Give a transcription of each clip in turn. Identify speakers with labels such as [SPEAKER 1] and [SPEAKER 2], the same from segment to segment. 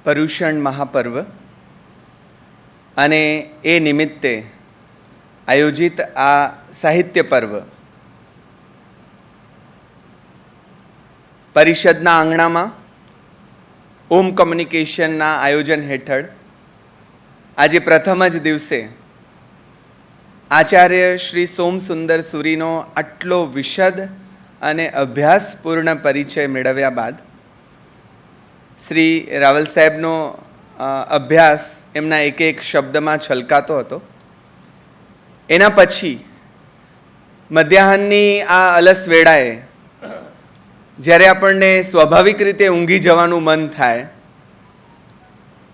[SPEAKER 1] પર્યુષણ મહાપર્વ અને એ નિમિત્તે આયોજિત આ સાહિત્ય પર્વ પરિષદના આંગણામાં ઓમ કોમ્યુનિકેશનના આયોજન હેઠળ આજે પ્રથમ જ દિવસે આચાર્ય શ્રી સોમસુંદર સુરીનો આટલો વિશદ અને અભ્યાસપૂર્ણ પરિચય મેળવ્યા બાદ શ્રી રાવલ સાહેબનો અભ્યાસ એમના એક એક શબ્દમાં છલકાતો હતો. એના પછી મધ્યાહનની આ અલસ વેળાએ જ્યારે આપણને સ્વાભાવિક રીતે ઊંઘી જવાનું મન થાય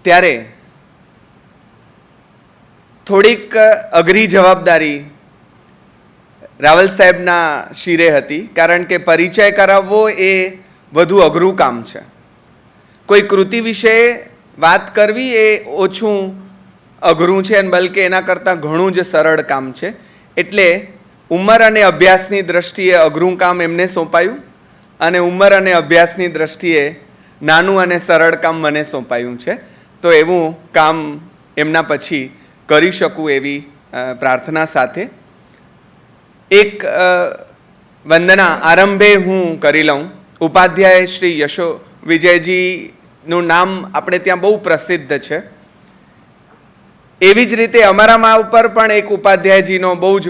[SPEAKER 1] ત્યારે થોડીક અઘરી જવાબદારી રાવલ સાહેબના શિરે હતી, કારણ કે પરિચય કરાવવો એ વધુ અઘરું કામ છે. કોઈ કૃતિ વિશે વાત કરવી એ ઓછું અઘરું છે અને બલકે એના કરતાં ઘણું જ સરળ કામ છે. એટલે ઉંમર અને અભ્યાસની દ્રષ્ટિએ અઘરું કામ એમને સોંપાયું અને ઉંમર અને અભ્યાસની દ્રષ્ટિએ નાનું અને સરળ કામ મને સોંપાયું છે. તો એવું કામ એમના પછી કરી શકું એવી પ્રાર્થના સાથે એક વંદના આરંભે હું કરી લઉં. ઉપાધ્યાય શ્રી યશો વિજયજીનું નામ આપણે ત્યાં બહુ પ્રસિદ્ધ છે. એવી જ રીતે અમારામાં ઉપર પણ એક ઉપાધ્યાયજીનો બહુ જ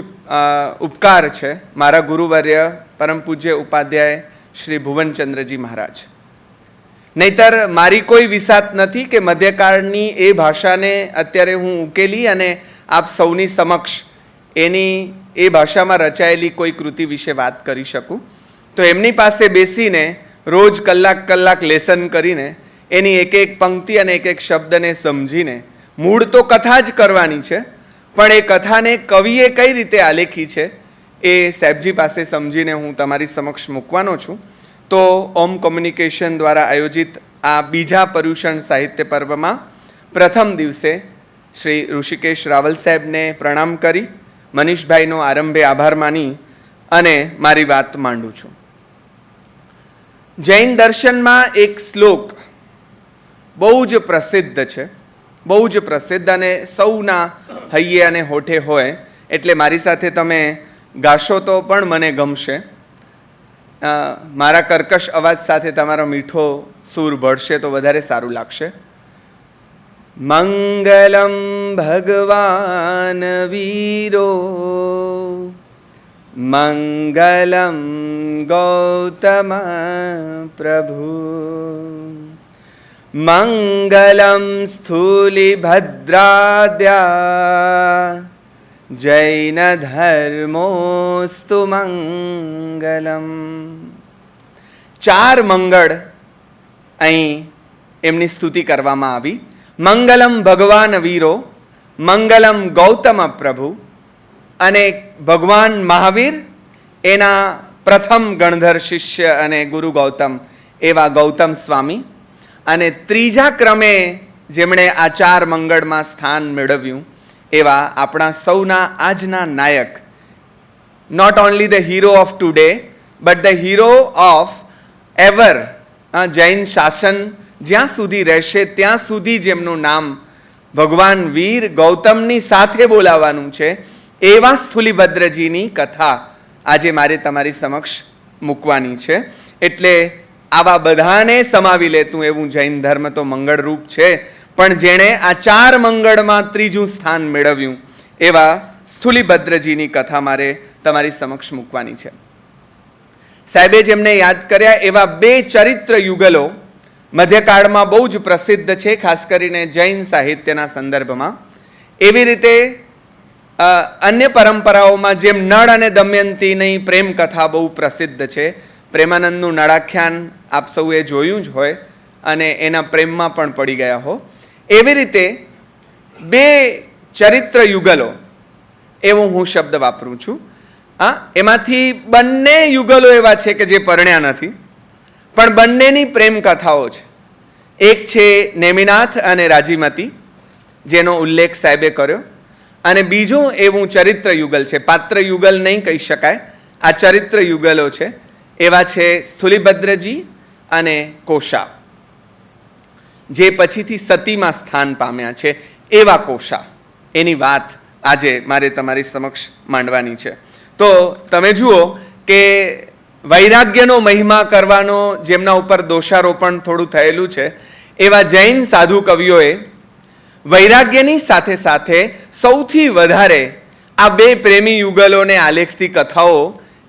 [SPEAKER 1] ઉપકાર છે. મારા ગુરુવર્ય પરમ પૂજ્ય ઉપાધ્યાય શ્રી ભુવનચંદ્રજી મહારાજ. નહીતર મારી કોઈ વિસાત નથી કે મધ્યકાળની એ ભાષાને અત્યારે હું ઉકેલી અને આપ સૌની સમક્ષ એની એ ભાષામાં રચાયેલી કોઈ કૃતિ વિશે વાત કરી શકું. તો એમની પાસે બેસીને રોજ કલાક લેસન કરીને એની એક એક પંક્તિ અને એક એક શબ્દને સમજીને મૂળ તો કથા જ કરવાની છે, પણ એ કથાને કવિએ કઈ રીતે આલેખી છે એ સાહેબજી પાસે સમજીને હું તમારી સમક્ષ મૂકવાનો છું. તો ઓમ કોમ્યુનિકેશન દ્વારા આયોજિત આ બીજા પર્યુષણ સાહિત્ય પર્વમાં પ્રથમ દિવસે શ્રી ઋષિકેશ રાવલ સાહેબને પ્રણામ કરી મનીષભાઈનો આરંભે આભાર માની અને મારી વાત માંડું છું. જૈન દર્શનમાં એક શ્લોક બહુ જ પ્રસિદ્ધ છે, બહુ જ પ્રસિદ્ધ અને સૌના હૈયે અને હોઠે હોય, એટલે મારી સાથે તમે ગાશો તો પણ મને ગમશે. મારા કર્કશ અવાજ સાથે તમારો મીઠો સૂર ભળશે તો વધારે સારું લાગશે. મંગલમ ભગવાન વીરો મંગલમ ગૌતમ પ્રભુ મંગલમ સ્થૂલિભદ્રાદ્યા જૈન ધર્મોસ્તુ મંગલમ. 4 મંગળ અહીં એમની સ્તુતિ કરવામાં આવી. મંગલમ ભગવાન વીરો, મંગલમ ગૌતમ પ્રભુ, અને ભગવાન મહાવીર એના પ્રથમ ગણધર શિષ્ય અને ગુરુ ગૌતમ એવા ગૌતમ સ્વામી, અને ત્રીજા ક્રમે જેમણે આ 4 મંગળમાં સ્થાન મેળવ્યું એવા આપણા સૌના આજના નાયક, not only the hero of today but the hero of ever. Jain શાસન જ્યાં સુધી રહેશે ત્યાં સુધી જેમનું નામ ભગવાન વીર ગૌતમની સાથે બોલાવવાનું છે એવા સ્થૂલિભદ્રજીની કથા આજે મારે તમારી સમક્ષ મૂકવાની છે. એટલે આવા બધાને સમાવી લેતું એવું જૈન ધર્મ તો મંગળરૂપ છે, પણ જેણે આ 4 મંગળમાં ત્રીજું સ્થાન મેળવ્યું એવા સ્થૂલિભદ્રજીની કથા મારે તમારી સમક્ષ મૂકવાની છે. સાહેબે જેમને યાદ કર્યા એવા 2 ચરિત્ર યુગલો મધ્યકાળમાં બહુ જ પ્રસિદ્ધ છે, ખાસ કરીને જૈન સાહિત્યના સંદર્ભમાં. એવી રીતે અન્ય પરંપરાઓમાં જેમ નળ અને દમયંતીની પ્રેમ કથા બહુ પ્રસિદ્ધ છે. પ્રેમાનંદનું નળાખ્યાન આપ સૌએ જોયું જ હોય અને એના પ્રેમમાં પણ પડી ગયા હો. એવી રીતે 2 ચરિત્ર યુગલો એવો હું શબ્દ વાપરું છું. એમાંથી બંને યુગલો એવા છે કે જે પરણ્યા નથી, પણ બંનેની પ્રેમ કથાઓ છે. એક છે નેમિનાથ અને રાજીમતી, જેનો ઉલ્લેખ સાહેબે કર્યો, અને બીજું એવું ચરિત્ર યુગલ છે, પાત્ર યુગલ નહીં કહી શકાય, આ ચરિત્ર યુગલો છે. એવા છે સ્થૂલિભદ્રજી અને કોશા. જે પછીથી સતીમાં સ્થાન પામ્યા છે એવા કોશા, એની વાત આજે મારે તમારી સમક્ષ માંડવાની છે. તો તમે જુઓ કે વૈરાગ્યનો મહિમા કરવાનો જેમના ઉપર દોષારોપણ થોડું થયેલું છે એવા જૈન સાધુ કવિઓએ વૈરાગ્યની સાથે સાથે સૌથી વધારે આ બે પ્રેમી યુગલોને આલેખતી કથાઓ,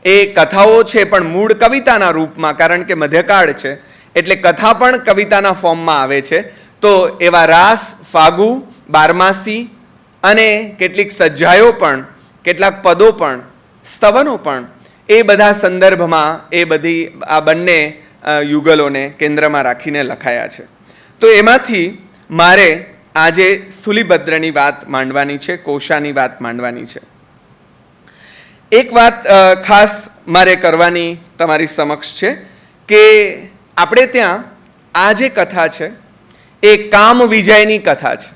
[SPEAKER 1] એ કથાઓ છે પણ મૂળ કવિતાના રૂપમાં, કારણ કે મધ્યકાળ છે એટલે કથા પણ કવિતાના ફોર્મમાં આવે છે. તો એવા રાસ, ફાગુ, બારમાસી અને કેટલીક સજ્જાઓ પણ, કેટલાક પદો પણ, સ્તવનો પણ એ બધા સંદર્ભમાં એ બધી આ બંને યુગલોને કેન્દ્રમાં રાખીને લખાયા છે. તો એમાંથી મારે આજે સ્થુલીભદ્રની વાત માંડવાની છે, કોશાની વાત માંડવાની છે. એક વાત ખાસ મારે કરવાની તમારી સમક્ષ છે કે આપણે ત્યાં આ જે કથા છે એ કામ વિજયની કથા છે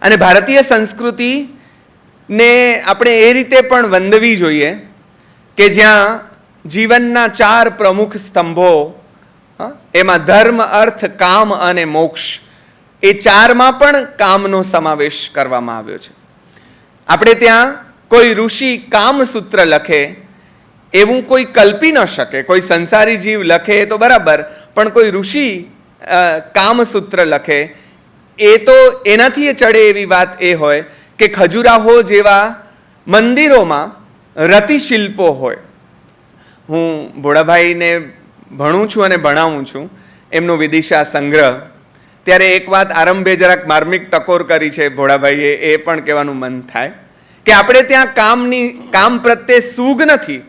[SPEAKER 1] અને ભારતીય સંસ્કૃતિને આપણે એ રીતે પણ વંદવી જોઈએ કે જ્યાં જીવનના 4 પ્રમુખ સ્તંભો, એમાં ધર્મ, અર્થ, કામ અને મોક્ષ, એ 4માં પણ કામનો સમાવેશ કરવામાં આવ્યો છે. આપણે ત્યાં કોઈ ઋષિ કામસૂત્ર લખે એવું કોઈ કલ્પી ન શકે. કોઈ સંસારી જીવ લખે તો બરાબર, પણ કોઈ ઋષિ કામસૂત્ર લખે એ તો એનાથી ચડે એવી વાત એ હોય કે ખજુરાહો જેવા મંદિરોમાં રતિશિલ્પો હોય. હું ભોળાભાઈને ભણું છું અને ભણાવું છું એમનો વિદિશા સંગ્રહ, ત્યારે એક વાત આરંભે જરાક માર્મિક ટકોર કરી છે ભોળાભાઈએ, એ પણ કહેવાનું મન થાય કે આપણે ત્યાં કામ પ્રત્યે સૂગ નથી,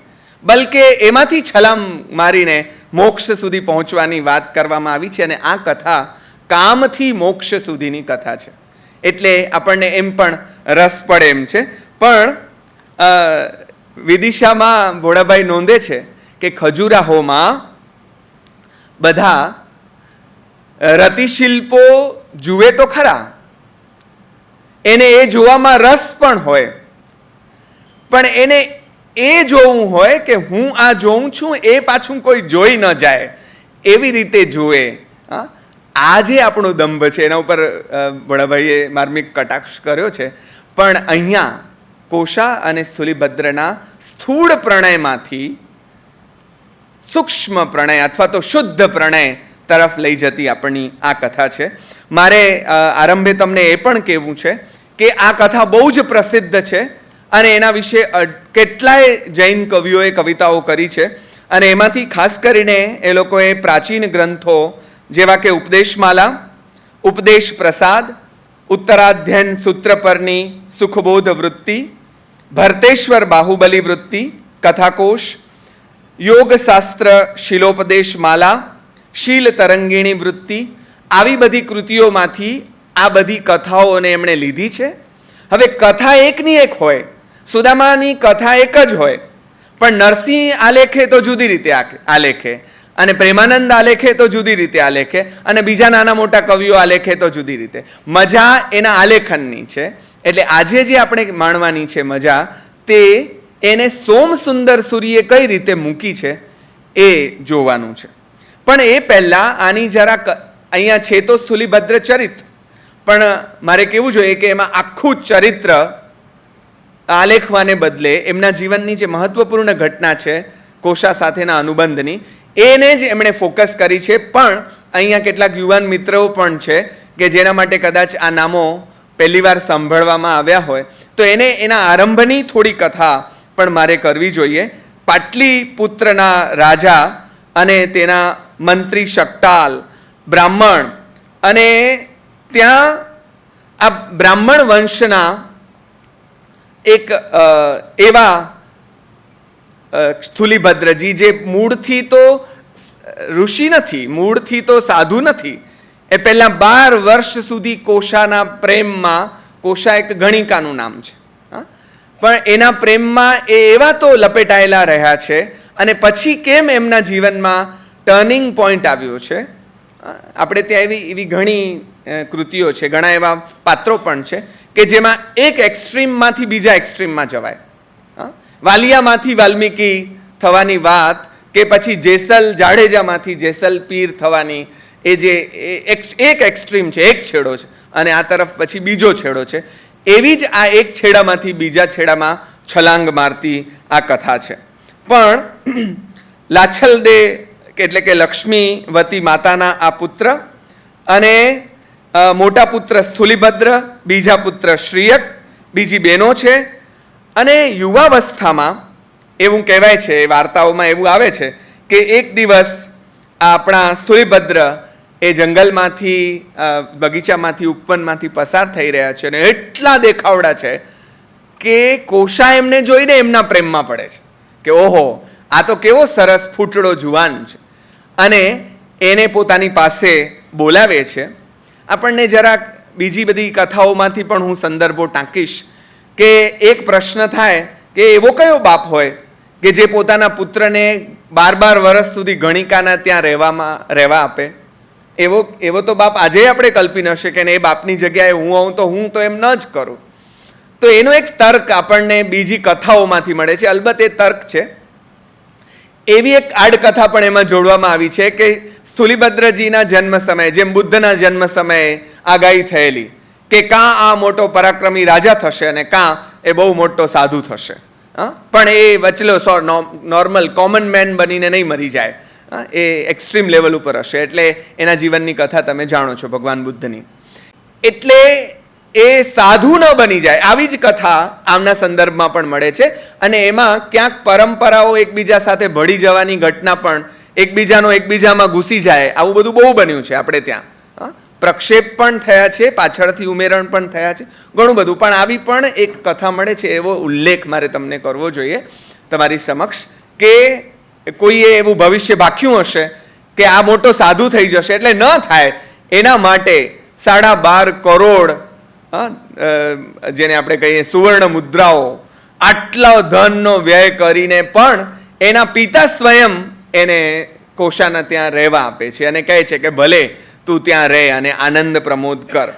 [SPEAKER 1] બલકે એમાંથી છલાંગ મારીને મોક્ષ સુધી પહોંચવાની વાત કરવામાં આવી છે. અને આ કથા કામથી મોક્ષ સુધીની કથા છે એટલે આપણને એમ પણ રસ પડે એમ છે. પણ વિદિશામાં ભોળાભાઈ નોંધે છે કે ખજુરાહોમાં બધા રતિશિલ્પો જુએ તો ખરા, એને એ જોવામાં રસ પણ હોય, પણ એને એ જોવું હોય કે હું આ જોઉં છું એ પાછું કોઈ જોઈ ન જાય એવી રીતે જુએ. આ જે આપણો દંભ છે એના ઉપર ભોળાભાઈએ માર્મિક કટાક્ષ કર્યો છે. પણ અહીંયા કોશા અને સ્થુલીભદ્રના સ્થૂળ પ્રણયમાંથી સૂક્ષ્મ પ્રણય અથવા તો શુદ્ધ પ્રણય તરફ લઈ જતી આપણી આ કથા છે. મારે આરંભે તમને એ પણ કહેવું છે કે આ કથા બહુ જ પ્રસિદ્ધ છે અને એના વિશે કેટલાય જૈન કવિઓએ કવિતાઓ કરી છે. અને એમાંથી ખાસ કરીને એ લોકોએ પ્રાચીન ગ્રંથો જેવા કે ઉપદેશમાલા, ઉપદેશ પ્રસાદ, ઉત્તરાધ્યયન સૂત્ર પરની સુખબોધ વૃત્તિ, ભરતેશ્વર બાહુબલી વૃત્તિ, કથાકોશ, યોગશાસ્ત્ર શિલોપદેશ માલા, શીલ તરંગીણી વૃત્તિ, આવી બધી કૃતિઓમાંથી આ બધી કથાઓને એમણે લીધી છે. હવે કથા એકની એક હોય, સુદામાની કથા એક જ હોય, પણ નરસિંહ આલેખે તો જુદી રીતે આલેખે, અને પ્રેમાનંદ આલેખે તો જુદી રીતે આલેખે, અને બીજા નાના મોટા કવિઓ આલેખે તો જુદી રીતે. મજા એના આલેખનની છે. એટલે આજે જે આપણે માણવાની છે મજા, તે એને સોમ સુંદર સૂરીએ કઈ રીતે મૂકી છે એ જોવાનું છે. પણ એ પહેલાં આની જરા અહીંયા છે તો સ્થુલીભદ્ર ચરિત્ર, પણ મારે કહેવું જોઈએ કે એમાં આખું ચરિત્ર આલેખવાને બદલે એમના જીવનની જે મહત્વપૂર્ણ ઘટના છે કોશા સાથેના અનુબંધની, એને જ એમણે ફોકસ કરી છે. પણ અહીંયા કેટલાક યુવાન મિત્રો પણ છે કે જેના માટે કદાચ આ નામો પહેલીવાર સાંભળવામાં આવ્યા હોય, તો એને એના આરંભની થોડી કથા પણ મારે કરવી જોઈએ. પાટલીપુત્રના રાજા અને તેના મંત્રી શકટાલ બ્રાહ્મણ, અને ત્યાં આ બ્રાહ્મણ વંશના એક એવા સ્થુલીભદ્રજી જે મૂળથી તો ઋષિ નથી, મૂળથી તો સાધુ નથી, એ પહેલાં 12 વર્ષ સુધી કોશાના પ્રેમમાં, કોશા એક ગણિકાનું નામ છે, પણ એના પ્રેમમાં એ એવા તો લપેટાયેલા રહ્યા છે. અને પછી કેમ એમના જીવનમાં ટર્નિંગ પોઈન્ટ આવ્યો છે, આપણે ત્યાં એવી ઘણી કૃતિઓ છે, ઘણા એવા પાત્રો પણ છે કે જેમાં એક એક્સ્ટ્રીમમાંથી બીજા એક્સ્ટ્રીમમાં જવાય. વાલિયામાંથી વાલ્મીકી થવાની વાત, કે પછી જેસલ જાડેજામાંથી જેસલ પીર થવાની એ જે એક એક્સ્ટ્રીમ છે, એક છેડો છે, અને આ તરફ પછી બીજો છેડો છે, એવી જ આ એક છેડામાંથી બીજા છેડામાં છલાંગ મારતી આ કથા છે. પણ લાછલદે એટલે કે લક્ષ્મીવતી માતાના આ પુત્ર અને મોટા પુત્ર સ્થુલીભદ્ર, બીજા પુત્ર શ્રીયક, બીજી બહેનો છે. અને યુવાવસ્થામાં એવું કહેવાય છે, વાર્તાઓમાં એવું આવે છે કે એક દિવસ આપણા સ્થુલીભદ્ર એ જંગલમાંથી બગીચામાંથી ઉપવનમાંથી પસાર થઈ રહ્યા છે અને એટલા દેખાવડા છે કે કોશા એમને જોઈને એમના પ્રેમમાં પડે છે કે ઓહો, આ તો કેવો સરસ ફૂટડો જુવાન છે, અને એને પોતાની પાસે બોલાવે છે. આપણને જરાક બીજી બધી કથાઓમાંથી પણ હું સંદર્ભો ટાંકીશ કે એક પ્રશ્ન થાય કે એવો કયો બાપ હોય કે જે પોતાના પુત્રને 12 વર્ષ સુધી ગણિકાના ત્યાં રહેવા આપે. એવો તો બાપ આજે આપણે કલ્પી ન શકીએ ને એ બાપની જગ્યાએ હું આવું તો હું તો એમ ન જ કરું. તો એનો એક તર્ક આપણને બીજી કથાઓમાંથી મળે છે. અલબત્ત એ તર્ક છે. એવી એક આડકથા પણ એમાં જોડવામાં આવી છે કે સ્થુલીભદ્રજીના જન્મ સમયે, જેમ બુદ્ધના જન્મ સમયે આગાહી થયેલી કે કાં આ મોટો પરાક્રમી રાજા થશે અને કાં એ બહુ મોટો સાધુ થશે, પણ એ વચલો નોર્મલ કોમન મેન બનીને નહીં મરી જાય, એ એક્સ્ટ્રીમ લેવલ ઉપર હશે. એટલે એના જીવનની કથા તમે જાણો છો ભગવાન બુદ્ધની. એટલે એ સાધુ ન બની જાય આવી જ કથા આમના સંદર્ભમાં પણ મળે છે. અને એમાં ક્યાંક પરંપરાઓ એકબીજા સાથે ભળી જવાની ઘટના પણ, એકબીજાનો એકબીજામાં ઘૂસી જાય, આવું બધું બહુ બન્યું છે આપણે ત્યાં. પ્રક્ષેપ પણ થયા છે, પાછળથી ઉમેરણ પણ થયા છે, ઘણું બધું. પણ આવી પણ એક કથા મળે છે, એવો ઉલ્લેખ મારે તમને કરવો જોઈએ તમારી સમક્ષ કે કોઈએ એવું ભવિષ્ય ભાખ્યું હશે કે આ મોટો સાધુ થઈ જશે, એટલે ન થાય એના માટે 12.5 કરોડ જેને આપણે કહીએ સુવર્ણ મુદ્રાઓ, આટલો ધનનો વ્યય કરીને પણ એના પિતા સ્વયં એને કોશાના ત્યાં રહેવા આપે છે અને કહે છે કે ભલે તું ત્યાં રહે અને આનંદ પ્રમોદ કર.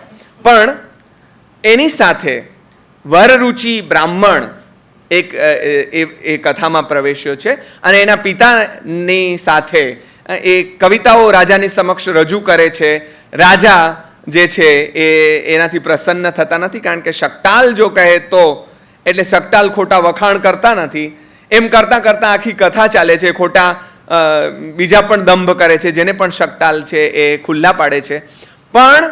[SPEAKER 1] પણ એની સાથે વરરુચિ બ્રાહ્મણ એક એ કથામાં પ્રવેશ્યો છે અને એના પિતાની સાથે એ કવિતાઓ રાજાની સમક્ષ રજૂ કરે છે. રાજા જે છે એ એનાથી પ્રસન્ન થતા નથી, કારણ કે શકટાલ જો કહે તો, એટલે શકટાલ ખોટા વખાણ કરતા નથી. એમ કરતાં કરતાં આખી કથા ચાલે છે. ખોટા બીજા પણ દંભ કરે છે, જેને પણ શકટાલ છે એ ખુલ્લા પાડે છે. પણ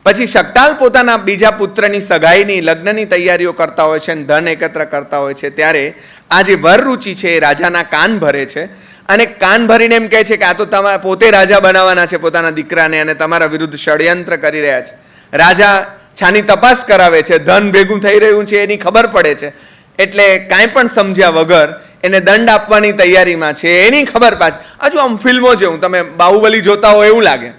[SPEAKER 1] પછી શકટાલ પોતાના બીજા પુત્રની સગાઈની, લગ્નની તૈયારીઓ કરતા હોય છે અને ધન એકત્ર કરતા હોય છે, ત્યારે આ જે વરરુચિ છે એ રાજાના કાન ભરે છે અને કાન ભરીને એમ કહે છે કે આ તો તમારા પોતે રાજા બનાવવાના છે પોતાના દીકરાને અને તમારા વિરુદ્ધ ષડયંત્ર કરી રહ્યા છે. રાજા છાની તપાસ કરાવે છે, ધન ભેગું થઈ રહ્યું છે એની ખબર પડે છે, એટલે કાંઈ પણ સમજ્યા વગર એને દંડ આપવાની તૈયારીમાં છે. એની ખબર પાછ હજુ આમ ફિલ્મો જેવું, તમે બાહુબલી જોતા હો એવું લાગે.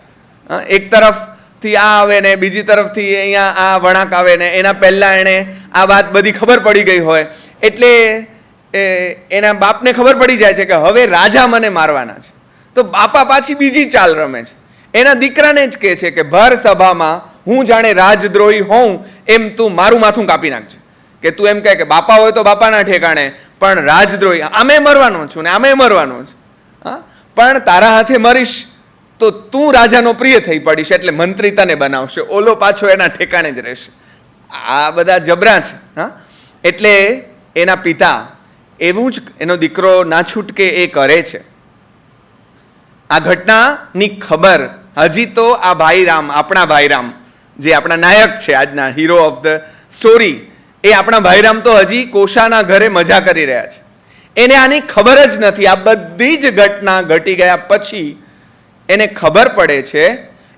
[SPEAKER 1] એક તરફથી આ આવે ને બીજી તરફથી અહીંયા આ વળાંક આવે ને એના પહેલાં એણે આ વાત બધી ખબર પડી ગઈ હોય, એટલે એના બાપને ખબર પડી જાય છે કે હવે રાજા મને મારવાના છે. તો બાપા પાછી બીજી ચાલ રમે છે. એના દીકરાને જ કહે છે કે ભર સભામાં હું જાણે રાજદ્રોહી હોઉં એમ તું મારું માથું કાપી નાખજે. કે તું એમ કહે કે બાપા હોય તો બાપાના ઠેકાણે, પણ રાજદ્રોહી આમે મરવાનો છું ને આમે મરવાનો છે. પણ તારા હાથે મરીશ તો તું રાજાનો પ્રિય થઈ પડીશ, એટલે મંત્રી તને બનાવશે, ઓલો પાછો એના ઠેકાણે જ રહેશે. આ બધા જબરા છે. એટલે એના પિતા એવું જ એનો દીકરો ના છૂટકે એ કરે છે. આ ઘટનાની ખબર હજી તો આ ભાઈરામ, આપણા ભાઈરામ જે આપણા નાયક છે, આજના હીરો ઓફ ધ સ્ટોરી, એ આપણા ભાઈરામ તો હજી કોશાના ઘરે મજા કરી રહ્યા છે. એને આની ખબર જ નથી. આ બધી જ ઘટના ઘટી ગયા પછી એને ખબર પડે છે.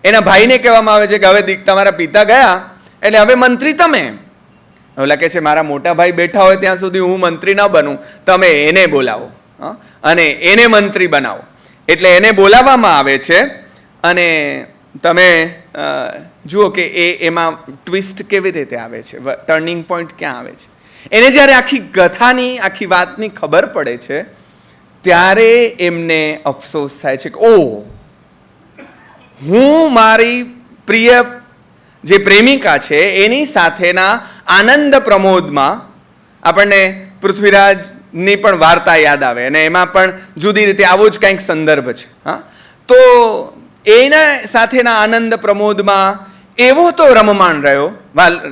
[SPEAKER 1] એના ભાઈને કહેવામાં આવે છે કે હવે તમારા પિતા ગયા એટલે હવે મંત્રી તમે. ઓલા કહે છે મારા મોટા ભાઈ બેઠા હોય ત્યાં સુધી હું મંત્રી ન બનું, તમે એને બોલાવો અને એને મંત્રી બનાવો. એટલે એને બોલાવવામાં આવે છે અને તમે જુઓ કે એમાં ટ્વિસ્ટ કેવી રીતે આવે છે, ટર્નિંગ પોઈન્ટ ક્યાં આવે છે. એને જ્યારે આખી કથાની આખી વાતની ખબર પડે છે ત્યારે એમને અફસોસ થાય છે કે ઓહ, હું મારી પ્રિય જે પ્રેમિકા છે એની સાથેના આનંદ પ્રમોદમાં, આપણને પૃથ્વીરાજની પણ વાર્તા યાદ આવે અને એમાં પણ જુદી રીતે આવો જ કંઈક સંદર્ભ છે. તો એના સાથેના આનંદ પ્રમોદમાં એવો તો રમમાણ રહ્યો.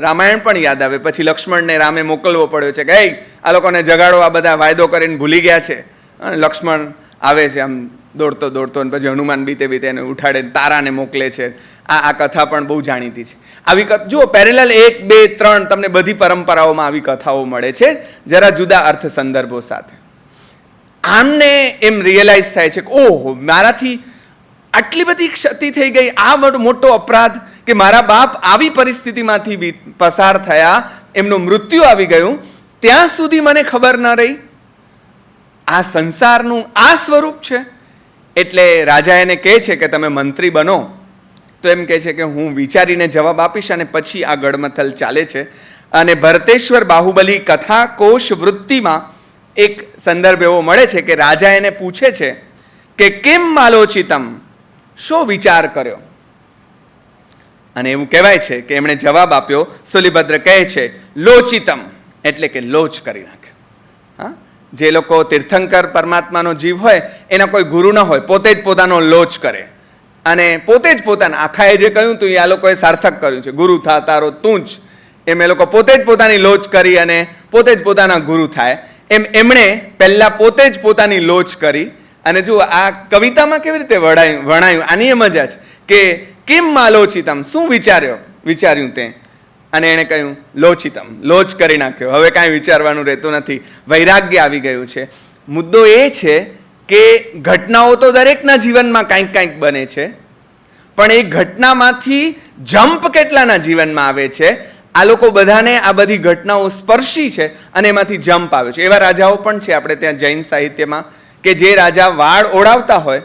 [SPEAKER 1] રામાયણ પણ યાદ આવે. પછી લક્ષ્મણને રામે મોકલવો પડ્યો છે કે આ લોકોને જગાડો, આ બધા વાયદો કરીને ભૂલી ગયા છે. અને લક્ષ્મણ આવે છે આમ દોડતો દોડતો, અને પછી હનુમાન બીતે બીતે એને ઉઠાડે, તારાને મોકલે છે. આ કથા પણ બહુ જાણીતી છે. આવી જુઓ, પેરેલલ 1, 2, 3 તમને બધી પરંપરાઓમાં આવી કથાઓ મળે છે, જરા જુદા અર્થ સંદર્ભો સાથે. આમને એમ રિયલાઇઝ થાય છે કે ઓહો, મારાથી આટલી બધી ક્ષતિ થઈ ગઈ, આ મોટો અપરાધ કે મારા બાપ આવી પરિસ્થિતિમાંથી પસાર થયા, એમનું મૃત્યુ આવી ગયું, ત્યાં સુધી મને ખબર ન રહી. આ સંસારનું આ સ્વરૂપ છે. એટલે રાજા એને કહે છે કે તમે મંત્રી બનો. તો એમ કહે છે કે હું વિચારીને જવાબ આપીશ. અને પછી આ ગડમથલ ચાલે છે. અને ભરતેશ્વર બાહુબલી કથા કોશ વૃત્તિમાં એક સંદર્ભ એવો મળે છે કે રાજા એને પૂછે છે કે કેમ માલોચિતમ, શો વિચાર કર્યો? અને એવું કહેવાય છે કે એમણે જવાબ આપ્યો. સ્થુલીભદ્ર કહે છે લોચિતમ, એટલે કે લોચ કરી નાખે. હા, જે લોકો તીર્થંકર પરમાત્માનો જીવ હોય, એના કોઈ ગુરુ ન હોય, પોતે જ પોતાનો લોચ કરે. અને પોતે જ પોતાના, આખાએ જે કહ્યું તું એ આ લોકોએ સાર્થક કર્યું છે. ગુરુ થા તારો તું જ, એમ એ લોકો પોતે જ પોતાની લોચ કરી અને પોતે જ પોતાના ગુરુ થાય. એમ એમણે પહેલા પોતે જ પોતાની લોચ કરી. અને જુઓ આ કવિતામાં કેવી રીતે વણાયું. આની એ મજા છે કે કેમ માલોચિતમ, શું વિચાર્યું તે? અને એણે કહ્યું લોચિતમ, લોચ કરી નાખ્યો. હવે કાંઈ વિચારવાનું રહેતું નથી, વૈરાગ્ય આવી ગયું છે. મુદ્દો એ છે કે ઘટનાઓ તો દરેકના જીવનમાં કાંઈક કાંઈક બને છે, પણ એ ઘટનામાંથી જમ્પ કેટલાના જીવનમાં આવે છે? આ લોકો બધાને આ બધી ઘટનાઓ સ્પર્શી છે અને એમાંથી જમ્પ આવે છે. એવા રાજાઓ પણ છે આપણે ત્યાં જૈન સાહિત્યમાં, કે જે રાજા વાળ ઓળાવતા હોય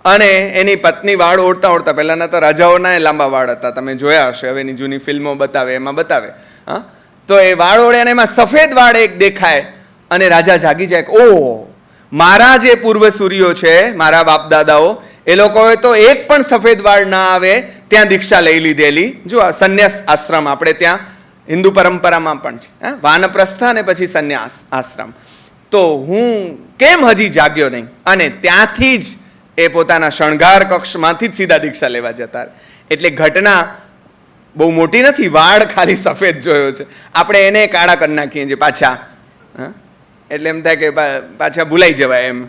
[SPEAKER 1] અને એની પત્ની વાળ ઓળતા ઓળતા, પહેલાંના તો રાજાઓના લાંબા વાળ હતા, તમે જોયા હશે, હવેની જૂની ફિલ્મો બતાવે એમાં બતાવે. હા, તો એ વાળ ઓળે અને એમાં સફેદ વાળ એક દેખાય અને રાજા જાગી જાય કે ઓહ, મારા જે પૂર્વસૂરીઓ છે, મારા બાપ દાદાઓ, એ લોકોએ તો એક પણ સફેદ વાળ ના આવે ત્યાં દીક્ષા લઈ લીધેલી. જો આ સંન્યાસ આશ્રમ આપણે ત્યાં હિન્દુ પરંપરામાં પણ છે, વાનપ્રસ્થ અને પછી સંન્યાસ આશ્રમ. તો હું કેમ હજી જાગ્યો નહીં? અને ત્યાંથી જ એ પોતાના શણગાર કક્ષમાંથી જ સીધા દીક્ષા લેવા જતા. એટલે ઘટના બહુ મોટી નથી, વાળ ખાલી સફેદ જોયો છે, આપણે એને કાળા કરી નાખીએ છીએ પાછા. એટલે એમ થાય કે પાછા ભૂલાઈ જવાય, એમ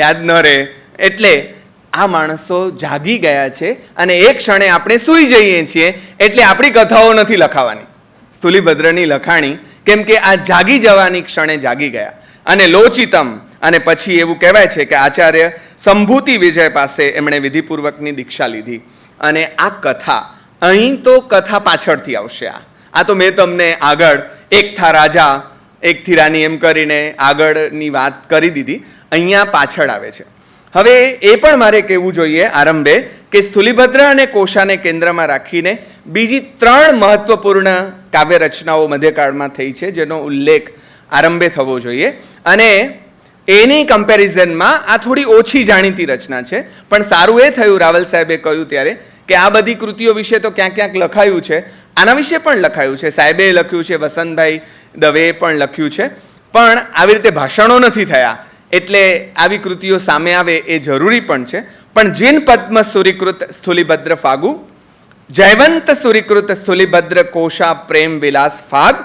[SPEAKER 1] યાદ ન રહે. એટલે આ માણસો જાગી ગયા છે અને એક ક્ષણે આપણે સૂઈ જઈએ છીએ. એટલે આપણી કથાઓ નથી લખાવાની, સ્થુલીભદ્રની લખાણી, કેમ કે આ જાગી જવાની ક્ષણે જાગી ગયા. અને લોચિતમ, અને પછી એવું કહેવાય છે કે આચાર્ય સંભૂતિ વિજય પાસે એમણે વિધિપૂર્વકની દીક્ષા લીધી. અને આ કથા, અહીં તો કથા પાછળથી આવશે. આ તો મેં તમને આગળ એક થા રાજા એક થી રાની એમ કરીને આગળની વાત કરી દીધી. અહીંયા પાછળ આવે છે. હવે એ પણ મારે કહેવું જોઈએ આરંભે કે સ્થુલીભદ્ર અને કોશાને કેન્દ્રમાં રાખીને બીજી 3 મહત્વપૂર્ણ કાવ્ય રચનાઓ મધ્યકાળમાં થઈ છે, જેનો ઉલ્લેખ આરંભે થવો જોઈએ. અને એની કમ્પેરિઝનમાં આ થોડી ઓછી જાણીતી રચના છે. પણ સારું એ થયું રાવલ સાહેબે કહ્યું ત્યારે કે આ બધી કૃતિઓ વિશે તો ક્યાંક ક્યાંક લખાયું છે, આના વિશે પણ લખાયું છે, સાહેબે લખ્યું છે, વસંતભાઈ દવેએ પણ લખ્યું છે, પણ આવી રીતે ભાષણો નથી થયા. એટલે આવી કૃતિઓ સામે આવે એ જરૂરી પણ છે. પણ જીન પદ્મ સુરીકૃત સ્થુલીભદ્ર ફાગુ, જયવંત સુરીકૃત સ્થુલીભદ્ર કોશા પ્રેમ વિલાસ ફાગ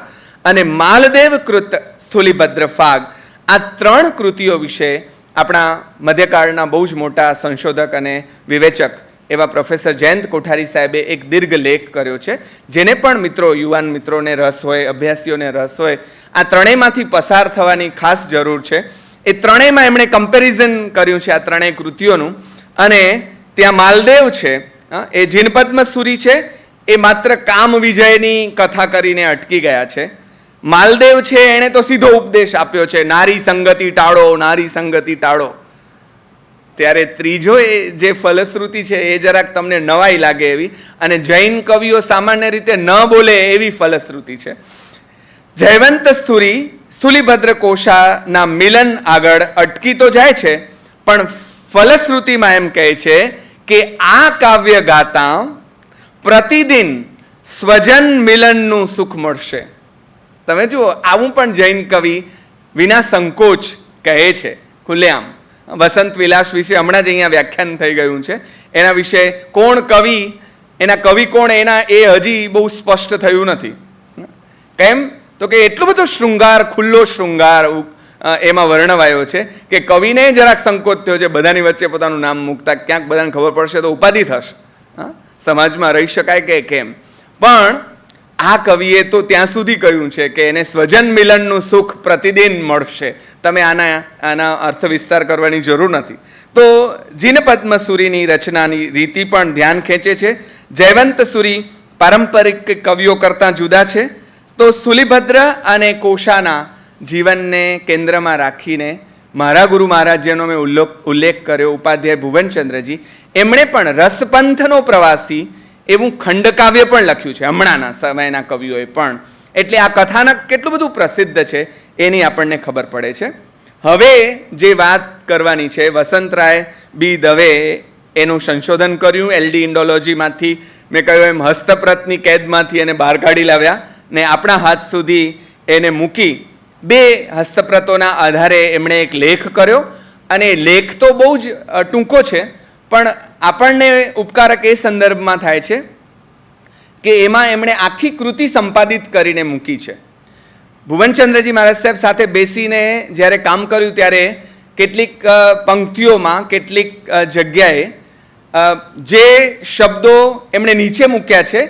[SPEAKER 1] અને માલદેવ કૃત સ્થુલીભદ્ર ફાગ, આ 3 કૃતિઓ વિશે આપણા મધ્યકાળના બહુ જ મોટા સંશોધક અને વિવેચક એવા પ્રોફેસર જયંત કોઠારી સાહેબે એક દીર્ઘ લેખ કર્યો છે. જેને પણ મિત્રો, યુવાન મિત્રોને રસ હોય, અભ્યાસીઓને રસ હોય, આ ત્રણેયમાંથી પસાર થવાની ખાસ જરૂર છે. એ ત્રણેયમાં એમણે કમ્પેરિઝન કર્યું છે આ 3 કૃતિઓનું. અને ત્યાં માલદેવ છે, એ જીનપદ્મ સુરી છે, એ માત્ર કામ વિજયની કથા કરીને અટકી ગયા છે. માલદેવ છે એણે તો સીધો ઉપદેશ આપ્યો છે, નારી સંગતિ ટાળો, નારી સંગતિ ટાળો. ત્યારે ત્રીજો એ જે ફલશ્રુતિ છે એ જરાક તમને નવાઈ લાગે એવી, અને જૈન કવિઓ સામાન્ય રીતે ન બોલે એવી ફલશ્રુતિ છે. જયવંત સ્થુલીભદ્ર કોશાના મિલન આગળ અટકી તો જાય છે, પણ ફલશ્રુતિમાં એમ કહે છે કે આ કાવ્ય ગાતા પ્રતિદિન સ્વજન મિલનનું સુખ મળશે. તમે જુઓ, આવું પણ જૈન કવિ વિના સંકોચ કહે છે ખુલ્લેઆમ. વસંત વિલાસ વિશે હમણાં જ અહીંયા વ્યાખ્યાન થઈ ગયું છે. એના વિશે કોણ કવિ, એના કવિ કોણ એના એ હજી બહુ સ્પષ્ટ થયું નથી. કેમ તો કે એટલો બધો શૃંગાર, ખુલ્લો શૃંગાર એમાં વર્ણવાયો છે કે કવિને જરાક સંકોચ થયો છે બધાની વચ્ચે પોતાનું નામ મૂકતા. ક્યાંક બધાને ખબર પડશે તો ઉપાધિ થશે, સમાજમાં રહી શકાય કે કેમ. પણ આ કવિએ તો ત્યાં સુધી કહ્યું છે કે એને સ્વજન મિલનનું સુખ પ્રતિદિન મળશે. તમે આના અર્થ વિસ્તાર કરવાની જરૂર નથી. તો જીન પદ્મસુરીની રચનાની રીતિ પણ ધ્યાન ખેંચે છે. જયવંત સુરી પારંપરિક કવિઓ કરતાં જુદા છે. તો સ્થુલીભદ્ર અને કોશાના જીવનને કેન્દ્રમાં રાખીને મારા ગુરુ મહારાજ જેનો મેં ઉલ્લેખ કર્યો, ઉપાધ્યાય ભુવનચંદ્રજી, એમણે પણ રસપંથનો પ્રવાસી એવું ખંડકાવ્ય પણ લખ્યું છે હમણાંના સમયના કવિઓએ પણ. એટલે આ કથાનક કેટલું બધું પ્રસિદ્ધ છે એની આપણને ખબર પડે છે. હવે જે વાત કરવાની છે, વસંતરાય બી દવે એનું સંશોધન કર્યું એલડી ઇન્ડોલોજીમાંથી. મેં કહ્યું એમ હસ્તપ્રતની કેદમાંથી એને બહાર કાઢી લાવ્યા ને આપણા હાથ સુધી એને મૂકી. 2 હસ્તપ્રતોના આધારે એમણે એક લેખ કર્યો અને લેખ તો બહુ જ ટૂંકો છે, પણ આપણને ઉપકારક એ સંદર્ભમાં થાય છે કે એમાં એમણે આખી કૃતિ સંપાદિત કરીને મૂકી છે. ભુવનચંદ્રજી મહારાજ સાહેબ સાથે બેસીને જ્યારે કામ કર્યું ત્યારે કેટલીક પંક્તિઓમાં, કેટલીક જગ્યાએ જે શબ્દો એમણે નીચે મૂક્યા છે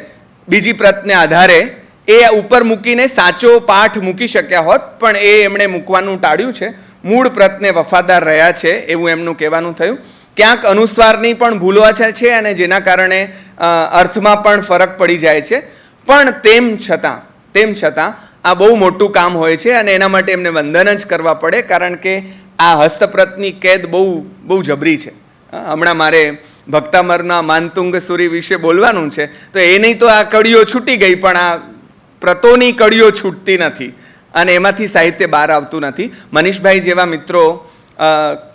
[SPEAKER 1] બીજી પ્રતને આધારે, એ ઉપર મૂકીને સાચો પાઠ મૂકી શક્યા હોત, પણ એ એમણે મૂકવાનું ટાળ્યું છે. મૂળ પ્રતને વફાદાર રહ્યા છે એવું એમનું કહેવાનું થયું. ક્યાંક અનુસ્વારની પણ ભૂલો છે અને જેના કારણે અર્થમાં પણ ફરક પડી જાય છે. પણ તેમ છતાં આ બહુ મોટું કામ હોય છે અને એના માટે એમને વંદન જ કરવા પડે, કારણ કે આ હસ્તપ્રતની કેદ બહુ જબરી છે. હમણાં મારે ભક્તામરના માનતુંગ સુરી વિશે બોલવાનું છે, તો એ નહીં તો આ કડીઓ છૂટી ગઈ, પણ આ પ્રતોની કડીઓ છૂટતી નથી અને એમાંથી સાહિત્ય બહાર આવતું નથી. મનીષભાઈ જેવા મિત્રો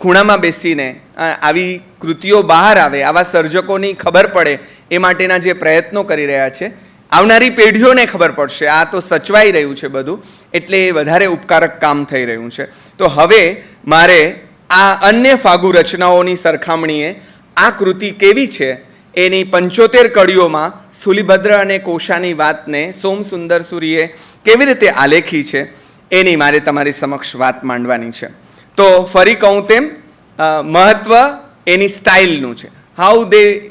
[SPEAKER 1] ખૂણામાં બેસીને આવી કૃતિઓ બહાર આવે, આવા સર્જકોની ખબર પડે એ માટેના જે પ્રયત્નો કરી રહ્યા છે, આવનારી પેઢીઓને ખબર પડશે. આ તો સચવાઈ રહ્યું છે બધું, એટલે વધારે ઉપકારક કામ થઈ રહ્યું છે. તો હવે મારે આ અન્ય ફાગુ રચનાઓની સરખામણીએ આ કૃતિ કેવી છે એની 75 કડીઓમાં સ્થુલીભદ્ર અને કોશાની વાતને સોમસુંદર સુરીએ કેવી રીતે આલેખી છે એની મારે તમારી સમક્ષ વાત માંડવાની છે. તો ફરી કહું તેમ મહત્વ એની સ્ટાઇલનું છે. How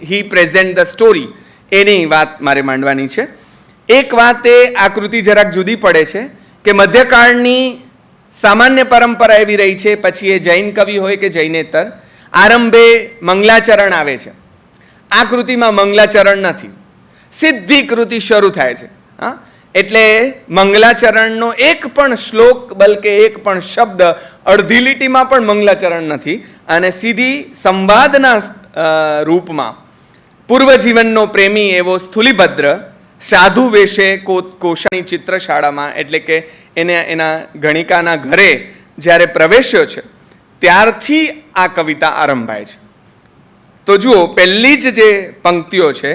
[SPEAKER 1] he present the story એની વાત મારે માંડવાની છે. એક વાત એ આ કૃતિ જરાક જુદી પડે છે કે મધ્યકાળની સામાન્ય પરંપરા એવી રહી છે, પછી એ જૈન કવિ હોય કે જૈનેતર, આરંભે મંગલાચરણ આવે છે. આ કૃતિમાં મંગલાચરણ નથી, સીધી કૃતિ શરૂ થાય છે. એટલે મંગલાચરણનો એક પણ શ્લોક, બલકે એક પણ શબ્દ, અડધી લીટીમાં પણ મંગલાચરણ નથી અને સીધી સંવાદના રૂપમાં પૂર્વજીવનનો પ્રેમી એવો સ્થુલીભદ્ર સાધુ વેશે કોશાની ચિત્રશાળામાં, એટલે કે એના ગણિકાના ઘરે જ્યારે પ્રવેશ્યો છે ત્યારથી આ કવિતા આરંભાય છે. તો જુઓ, પહેલી જ જે પંક્તિઓ છે,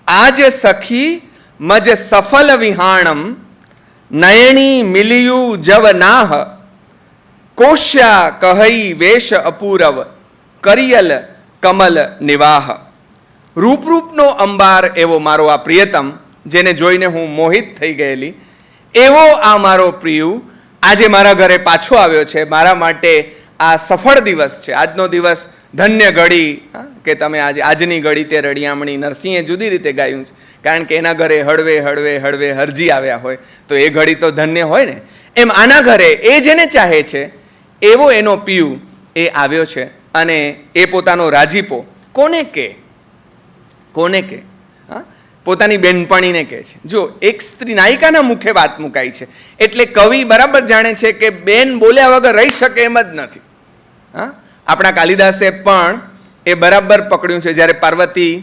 [SPEAKER 1] આજ સખી મજ સફલ વિહાણમ નયણી મિલિયું જવ નાહ કોશ્યા કહઈ વેશ અપૂરવ કરિયલ કમલ નિવાહ. રૂપરૂપનો અંબાર એવો મારો આ પ્રિયતમ, જેને જોઈને હું મોહિત થઈ ગયેલી, એવો આ મારો પ્રિયુ આજે મારા ઘરે પાછો આવ્યો છે. મારા માટે આ સફળ દિવસ છે, આજનો દિવસ ધન્ય ઘડી, કે તમે આજની ઘડી તે રડિયામણી નરસિંહે જુદી રીતે ગાયું છે, કારણ કે એના ઘરે હળવે હળવે હળવે હરજી આવ્યા હોય તો એ ઘડી તો ધન્ય હોય ને. એમ આના ઘરે એ જેને ચાહે છે એવો એનો પિયુ એ આવ્યો છે અને એ પોતાનો રાજીપો કોને કે પોતાની બેનપણીને કહે છે. જો એક સ્ત્રી નાયિકાના મુખે વાત મુકાઈ છે એટલે કવિ બરાબર જાણે છે કે બેન બોલ્યા વગર રહી શકે એમ જ નથી. આપણા કાલિદાસે પણ એ બરાબર પકડ્યું છે. જ્યારે પાર્વતી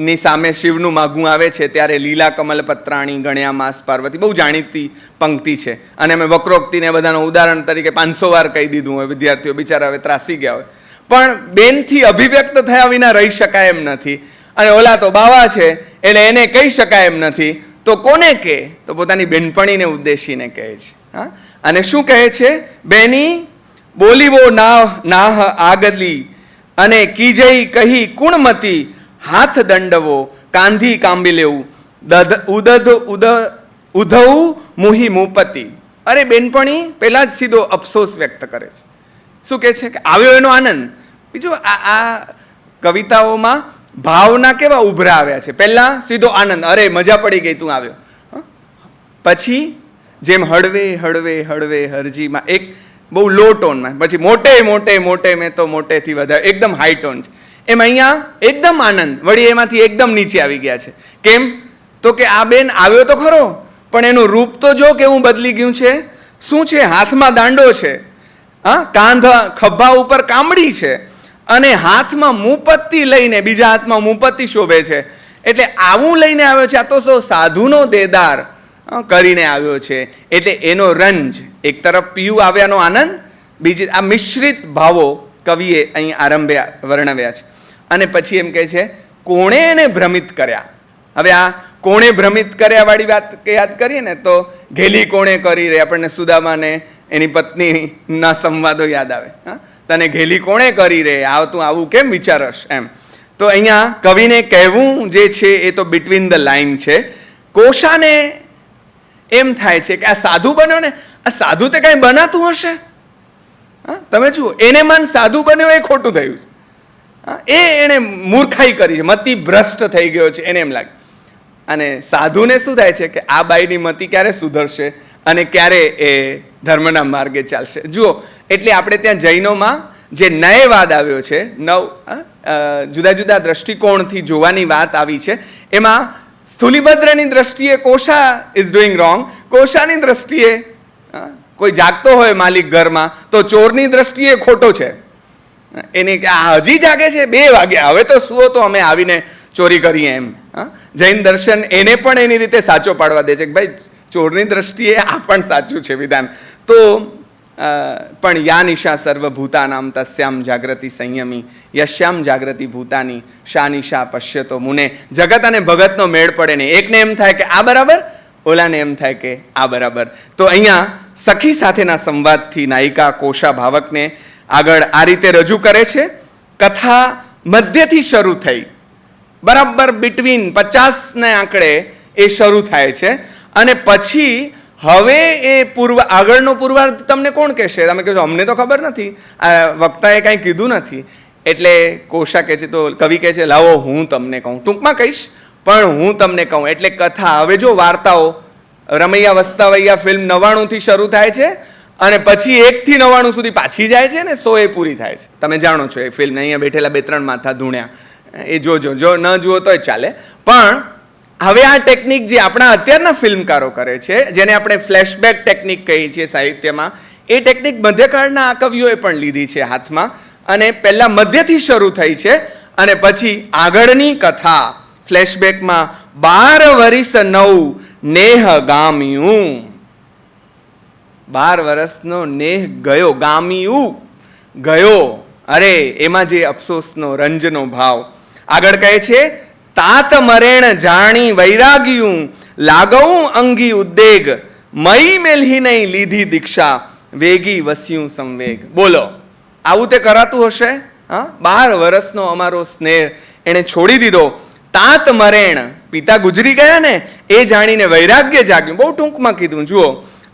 [SPEAKER 1] ની સામે શિવનું માગું આવે છે ત્યારે લીલા કમલપત્રાણી ગણ્યા માસ પાર્વતી, બહુ જાણીતી પંક્તિ છે અને અમે વક્રોક્તિને બધાનું ઉદાહરણ તરીકે 500 વાર કહી દીધું હોય. વિદ્યાર્થીઓ બિચારા હવે ત્રાસી ગયા હોય, પણ બેનથી અભિવ્યક્ત થયા વિના રહી શકાય એમ નથી. અને ઓલા તો બાવા છે એટલે એને કહી શકાય એમ નથી, તો કોને કહે? તો પોતાની બેનપણીને ઉદ્દેશીને કહે છે. અને શું કહે છે? બેની બોલીવો નાહ આગલી અને કીજય કહી કુણમતી હાથ દંડવો કાંધી કાંબી લેવું ઉધવ મુહી મુપતિ. અરે બેનપણી પેલા જ સીધો અફસોસ વ્યક્ત કરે છે. શું કહે છે કે આવ્યો એનો આનંદ. બીજું આ કવિતાઓમાં ભાવના કેવા ઉભરા આવ્યા છે. પહેલા સીધો આનંદ, અરે મજા પડી ગઈ તું આવ્યો. પછી જેમ હળવે હળવે હળવે હરજીમાં એક બહુ લો ટોનમાં, પછી મોટે મોટે મોટે મેં તો મોટેથી વધારે એકદમ હાઈ ટોન છે. એમ અહીંયા એકદમ આનંદ, વળી એમાંથી એકદમ નીચે આવી ગયા છે. કેમ? તો કે આ બેન આવ્યો તો ખરો, પણ એનું રૂપ તો જો કેવું બદલી ગયું છે. શું છે? હાથમાં દાંડો છે, કાંધા ખભા ઉપર કામડી છે, અને હાથમાં મુપત્તિ લઈને, બીજા હાથમાં મુપત્તિ શોભે છે. એટલે આવું લઈને આવ્યો છે. આ તો સાધુનો દેદાર કરીને આવ્યો છે. એટલે એનો રંજ, એક તરફ પિયુ આવ્યાનો આનંદ, બીજી આ મિશ્રિત ભાવો કવિએ અહીં આરંભ્યા વર્ણવ્યા છે. અને પછી એમ કહે છે કોણે એને ભ્રમિત કર્યા. હવે આ કોણે ભ્રમિત કર્યા વાળી વાત યાદ કરીએ ને તો ઘેલી કોણે કરી રે, આપણને સુદામાને એની પત્નીના સંવાદો યાદ આવે. તને ઘેલી કોણે કરી રે, તું આવું કેમ વિચારસ એમ. તો અહીંયા કવિને કહેવું જે છે એ તો બિટવીન ધ લાઇન છે. કોશાને એમ થાય છે કે આ સાધુ બન્યો ને, આ સાધુ તે કાંઈ બનાતું હશે. તમે જુઓ, એને મન સાધુ બન્યો એ ખોટું થયું. એણે મૂર્ખાઈ કરી છે, મતિ ભ્રષ્ટ થઈ ગયો છે એને એમ લાગે. અને સાધુને શું થાય છે કે આ બાઈની મતિ ક્યારે સુધરશે અને ક્યારે એ ધર્મના માર્ગે ચાલશે. જુઓ, એટલે આપણે ત્યાં જૈનોમાં જે નયવાદ આવ્યો છે, જુદા જુદા દ્રષ્ટિકોણથી જોવાની વાત આવી છે. એમાં સ્થુલિભદ્રની દ્રષ્ટિએ કોશા ઇઝ ડુઈંગ રોંગ, કોશાની દ્રષ્ટિએ કોઈ જાગતો હોય માલિક ઘરમાં તો ચોરની દ્રષ્ટિએ ખોટો છે. એને આ હજી જાગે છે, 2 વાગ્યા, હવે તો સુઓ તો અમે આવીને ચોરી કરીએ એમ. જૈન દર્શન એને પણ એની રીતે સાચો પાડવા દે છે કે ભાઈ ચોરની દ્રષ્ટિએ આ પણ સાચું છે વિધાન. તો પણ યા નિશા સર્વભૂતાનામ તસ્યામ જાગૃતિ સંયમી યશ્યામ જાગૃતિ ભૂતાની શા નિશા પશ્યતો મુને. જગત અને ભગતનો મેળ પડે નહીં. એકને એમ થાય કે આ બરાબર, ઓલાને એમ થાય કે આ બરાબર. તો અહીંયા સખી સાથેના સંવાદથી નાયિકા કોશા ભાવકને આગળ આ રીતે રજૂ કરે છે. કથા મધ્યથી શરૂ થઈ, બરાબર બિટવીન 50 ને આંકડે એ શરૂ થાય છે. અને પછી હવે એ આગળનો પુરવાર તમને કોણ કહેશે? તમે કહેશો અમને તો ખબર નથી, આ વક્તાએ કાંઈ કીધું નથી. એટલે કોશા કહે છે, તો કવિ કહે છે લાવો હું તમને કહું, ટૂંકમાં કહીશ પણ હું તમને કહું. એટલે કથા હવે જો વાર્તાઓ રમૈયા વસ્તાવૈયા ફિલ્મ 99થી શરૂ થાય છે અને પછી 1 થી 99 સુધી પાછી જાય છે ને 100 એ પૂરી થાય છે. તમે જાણો છો એ ફિલ્મ, અહીંયા બેઠેલા 2-3 માથા ધૂણ્યા, એ જોજો, જો ન જુઓ તોય ચાલે. પણ હવે આ ટેકનિક જે આપણા અત્યારના ફિલ્મકારો કરે છે, જેને આપણે ફ્લેશબેક ટેકનિક કહીએ છીએ સાહિત્યમાં, એ ટેકનિક મધ્યકાળના આ કવિઓએ પણ લીધી છે હાથમાં. અને પહેલા મધ્યથી શરૂ થઈ છે અને પછી આગળની કથા ફ્લેશબેકમાં 12 વર્ષ નવ નેહ ગામ્યું. 12 વર્ષનો નેહ ગયો, ગામ્યું ગયો. અરે એમાં જે અફસોસનો રંજનો ભાવ. આગળ કહે છે તાત મરેણ જાણી વૈરાગ્યું લાગવું અંગી ઉદ્દેગ મઈ મેલહી નહીં લીધી દીક્ષા વેગી વસ્યું સંવેગ. બોલો, આવું તે કરાતું હશે? 12 વર્ષનો અમારો સ્નેહ એણે છોડી દીધો. તાત મરેણ, પિતા ગુજરી ગયા ને એ જાણીને વૈરાગ્ય જાગ્યું. બહુ ટૂંકમાં કીધું જુઓ.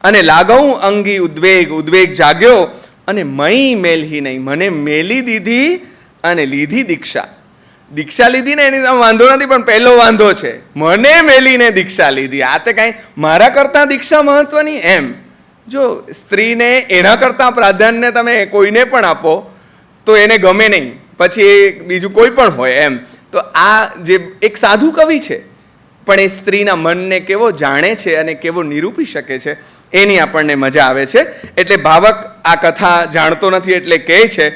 [SPEAKER 1] અને લાગવું અંગી ઉદ્વેગ, ઉદ્વેગ જાગ્યો. અને મઈ મેલહી નહીં, મને મેલી દીધી અને લીધી દીક્ષા. દીક્ષા લીધી ને એની સામે વાંધો નથી, પણ પહેલો વાંધો છે મને મેલીને દીક્ષા લીધી. આ તે કાંઈ મારા કરતાં દીક્ષા મહત્વની એમ. જો સ્ત્રીને એના કરતાં પ્રાધાન્ય તમે કોઈને પણ આપો તો એને ગમે નહીં, પછી એ બીજું કોઈ પણ હોય એમ. તો આ જે એક સાધુ કવિ છે, પણ એ સ્ત્રીના મનને કેવો જાણે છે અને કેવો નિરૂપી શકે છે એની આપણને મજા આવે છે. એટલે ભાવક આ કથા જાણતો નથી એટલે કહે છે,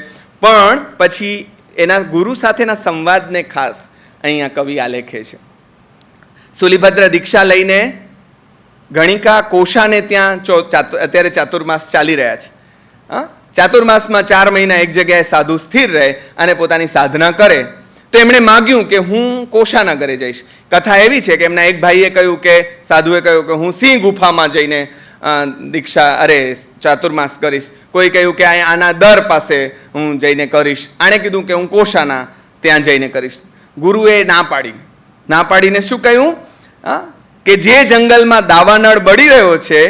[SPEAKER 1] પણ પછી એના ગુરુ સાથેના સંવાદને ખાસ અહીંયા કવિ આલેખે છે. સુલિભદ્ર દીક્ષા લઈને ગણિકા કોશાને ત્યાં અત્યારે ચાતુર્માસ ચાલી રહ્યા છે. ચાતુર્માસમાં 4 મહિના એક જગ્યાએ સાધુ સ્થિર રહે અને પોતાની સાધના કરે. તો એમણે માગ્યું કે હું કોશાના ઘરે જઈશ. કથા એવી છે કે એમના એક ભાઈએ કહ્યું કે સાધુએ કહ્યું કે હું સિંહ ગુફામાં જઈને દીક્ષા ચાતુર્માસ કરીશ, કોઈ કહ્યું કે આના દર પાસે હું જઈને કરીશ, આણે કીધું કે હું કોષાના ત્યાં જઈને કરીશ. ગુરુએ ના પાડીને શું કહ્યું કે જે જંગલમાં દાવાનળ બળી રહ્યો છે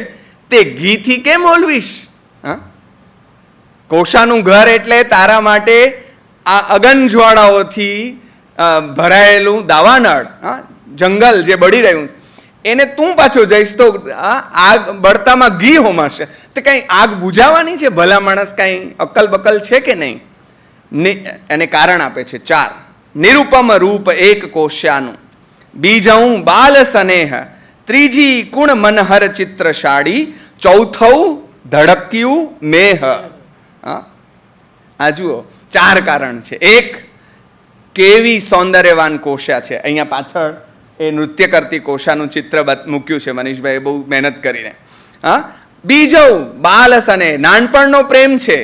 [SPEAKER 1] તે ઘીથી કેમ ઓલવીશ? કોષાનું ઘર એટલે તારા માટે આ અગન જ્વાળાઓથી ભરાયેલું દાવાનળ, જંગલ જે બળી રહ્યું એને તું પાછો જઈશ તો આગ બળતામાં ઘી હોમાશે. તો કંઈ આગ બુઝાવવાની છે? ભલા માણસ કાંઈ અક્કલ બકલ છે કે નહીં? એને કારણ આપે છે 4. નિરૂપમ રૂપ એક કોશ્યાનું, બીજું બાલ સ્નેહ, ત્રીજી કુણ મનહર ચિત્રશાળી, ચોથું ધડક્યું મેહ. આ જુઓ 4 કારણ છે. 1, કેવી સૌંદર્યવાન કોશા છે. અહીંયા પાછળ એ નૃત્ય કરતી કોશાનું ચિત્ર મૂક્યું છે મનીષભાઈ બહુ મહેનત કરીને. બીજું બાળ સ્નેહ, નાનપણનો પ્રેમ છે.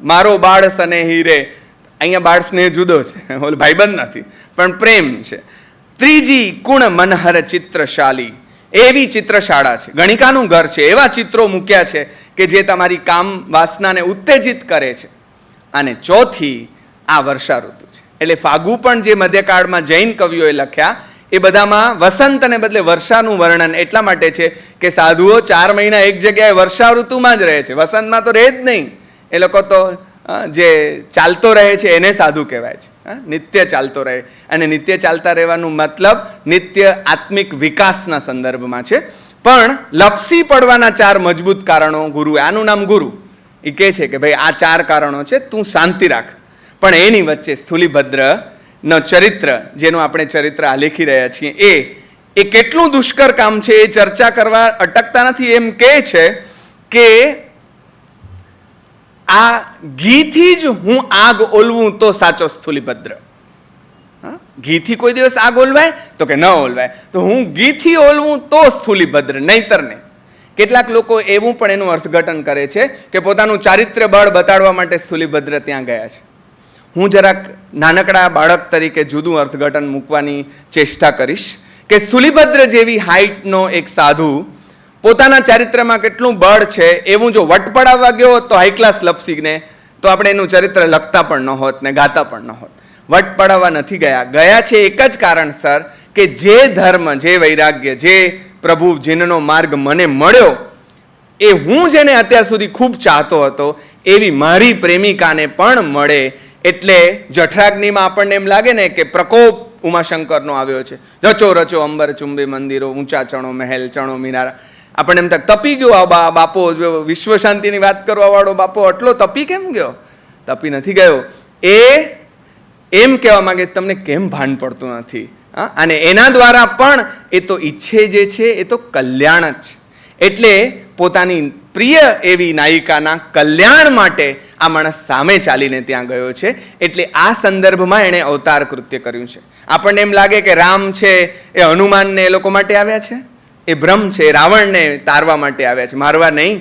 [SPEAKER 1] મારો બાળ સ્નેહી રે, અહીંયા બાળ સ્નેહ જુદો છે, ઓલો ભાઈબંધ નથી પણ પ્રેમ છે. ત્રીજી કુણ મનહર ચિત્રશાલી, એવી ચિત્રશાળા છે, ગણિકાનું ઘર છે, એવા ચિત્રો મૂક્યા છે કે જે તમારી કામ વાસનાને ઉત્તેજિત કરે છે. અને ચોથી આ વર્ષા ઋતુ છે. એટલે ફાગુ પણ જે મધ્યકાળમાં જૈન કવિઓએ લખ્યા એ બધામાં વસંતને બદલે વર્ષાનું વર્ણન એટલા માટે છે કે સાધુઓ 4 મહિના એક જગ્યાએ વર્ષા ઋતુમાં જ રહે છે, વસંતમાં તો રહે જ નહીં. એ લોકો તો જે ચાલતો રહે છે એને સાધુ કહેવાય છે, નિત્ય ચાલતો રહે. અને નિત્ય ચાલતા રહેવાનું મતલબ નિત્ય આત્મિક વિકાસના સંદર્ભમાં છે. પણ લપસી પડવાના 4 મજબૂત કારણો ગુરુએ, આનું નામ ગુરુ, એ કહે છે કે ભાઈ આ 4 કારણો છે, તું શાંતિ રાખ. પણ એની વચ્ચે સ્થૂલીભદ્રનો ચરિત્ર, જેનું આપણે ચરિત્ર આલેખી રહ્યા છીએ, એ કેટલું દુષ્કર કામ છે એ ચર્ચા કરવા અટકતા નથી. એમ કહે છે કે આ ઘીથી જ હું આગ ઓલવું તો સાચો સ્થૂલીભદ્ર. ઘીથી કોઈ દિવસ આગ ઓલવાય? તો કે ન ઓલવાય. તો હું ઘીથી ઓલવું તો સ્થૂલીભદ્ર, નહીતર નહીં. કેટલાક લોકો એવું પણ એનું અર્થઘટન કરે છે કે પોતાનું ચારિત્ર્ય બળ બતાડવા માટે સ્થૂલીભદ્ર ત્યાં ગયા છે. હું જરાક નાનકડા બાળક તરીકે જુદું અર્થઘટન મૂકવાની ચેષ્ટા કરીશ કે સ્થૂલીભદ્ર જેવી હાઈટનો એક સાધુ પોતાના ચારિત્ર્યમાં કેટલું બળ છે એવું જો વટપડાવવા ગયો તો હાઈ ક્લાસ લપસીને તો આપણે એનું ચરિત્ર લખતા પણ ન હોત ને ગાતા પણ ન હોત. વટપડાવવા નથી ગયા છે એક જ કારણસર કે જે ધર્મ, જે વૈરાગ્ય, જે પ્રભુ જીનનો માર્ગ મને મળ્યો એ હું જેને અત્યાર સુધી ખૂબ ચાહતો હતો એવી મારી પ્રેમિકાને પણ મળે. એટલે જઠરાગ્નિમાં આપણને એમ લાગે ને કે પ્રકોપ ઉમાશંકરનો આવ્યો છે, રચો રચો અંબર ચુંબે મંદિરો, ઊંચા ચણો મહેલ, ચણો મિનારા. આપણને એમ તપી ગયો આ બાપો, વિશ્વ શાંતિની વાત કરવા વાળો બાપો આટલો તપી કેમ ગયો? તપી નથી ગયો. એ એમ કહેવા માંગે તમને કેમ ભાન પડતું નથી? અને એના દ્વારા પણ એ તો ઈચ્છે જે છે એ તો કલ્યાણ જ છે. એટલે પોતાની પ્રિય એવી નાયિકાના કલ્યાણ માટે આ માણસ સામે ચાલીને ત્યાં ગયો છે. એટલે આ સંદર્ભમાં એણે અવતાર કૃત્ય કર્યું છે. આપણને એમ લાગે કે રામ છે એ હનુમાનને એ લોકો માટે આવ્યા છે, એ ભ્રમ છે, રાવણને તારવા માટે આવ્યા છે, મારવા નહીં,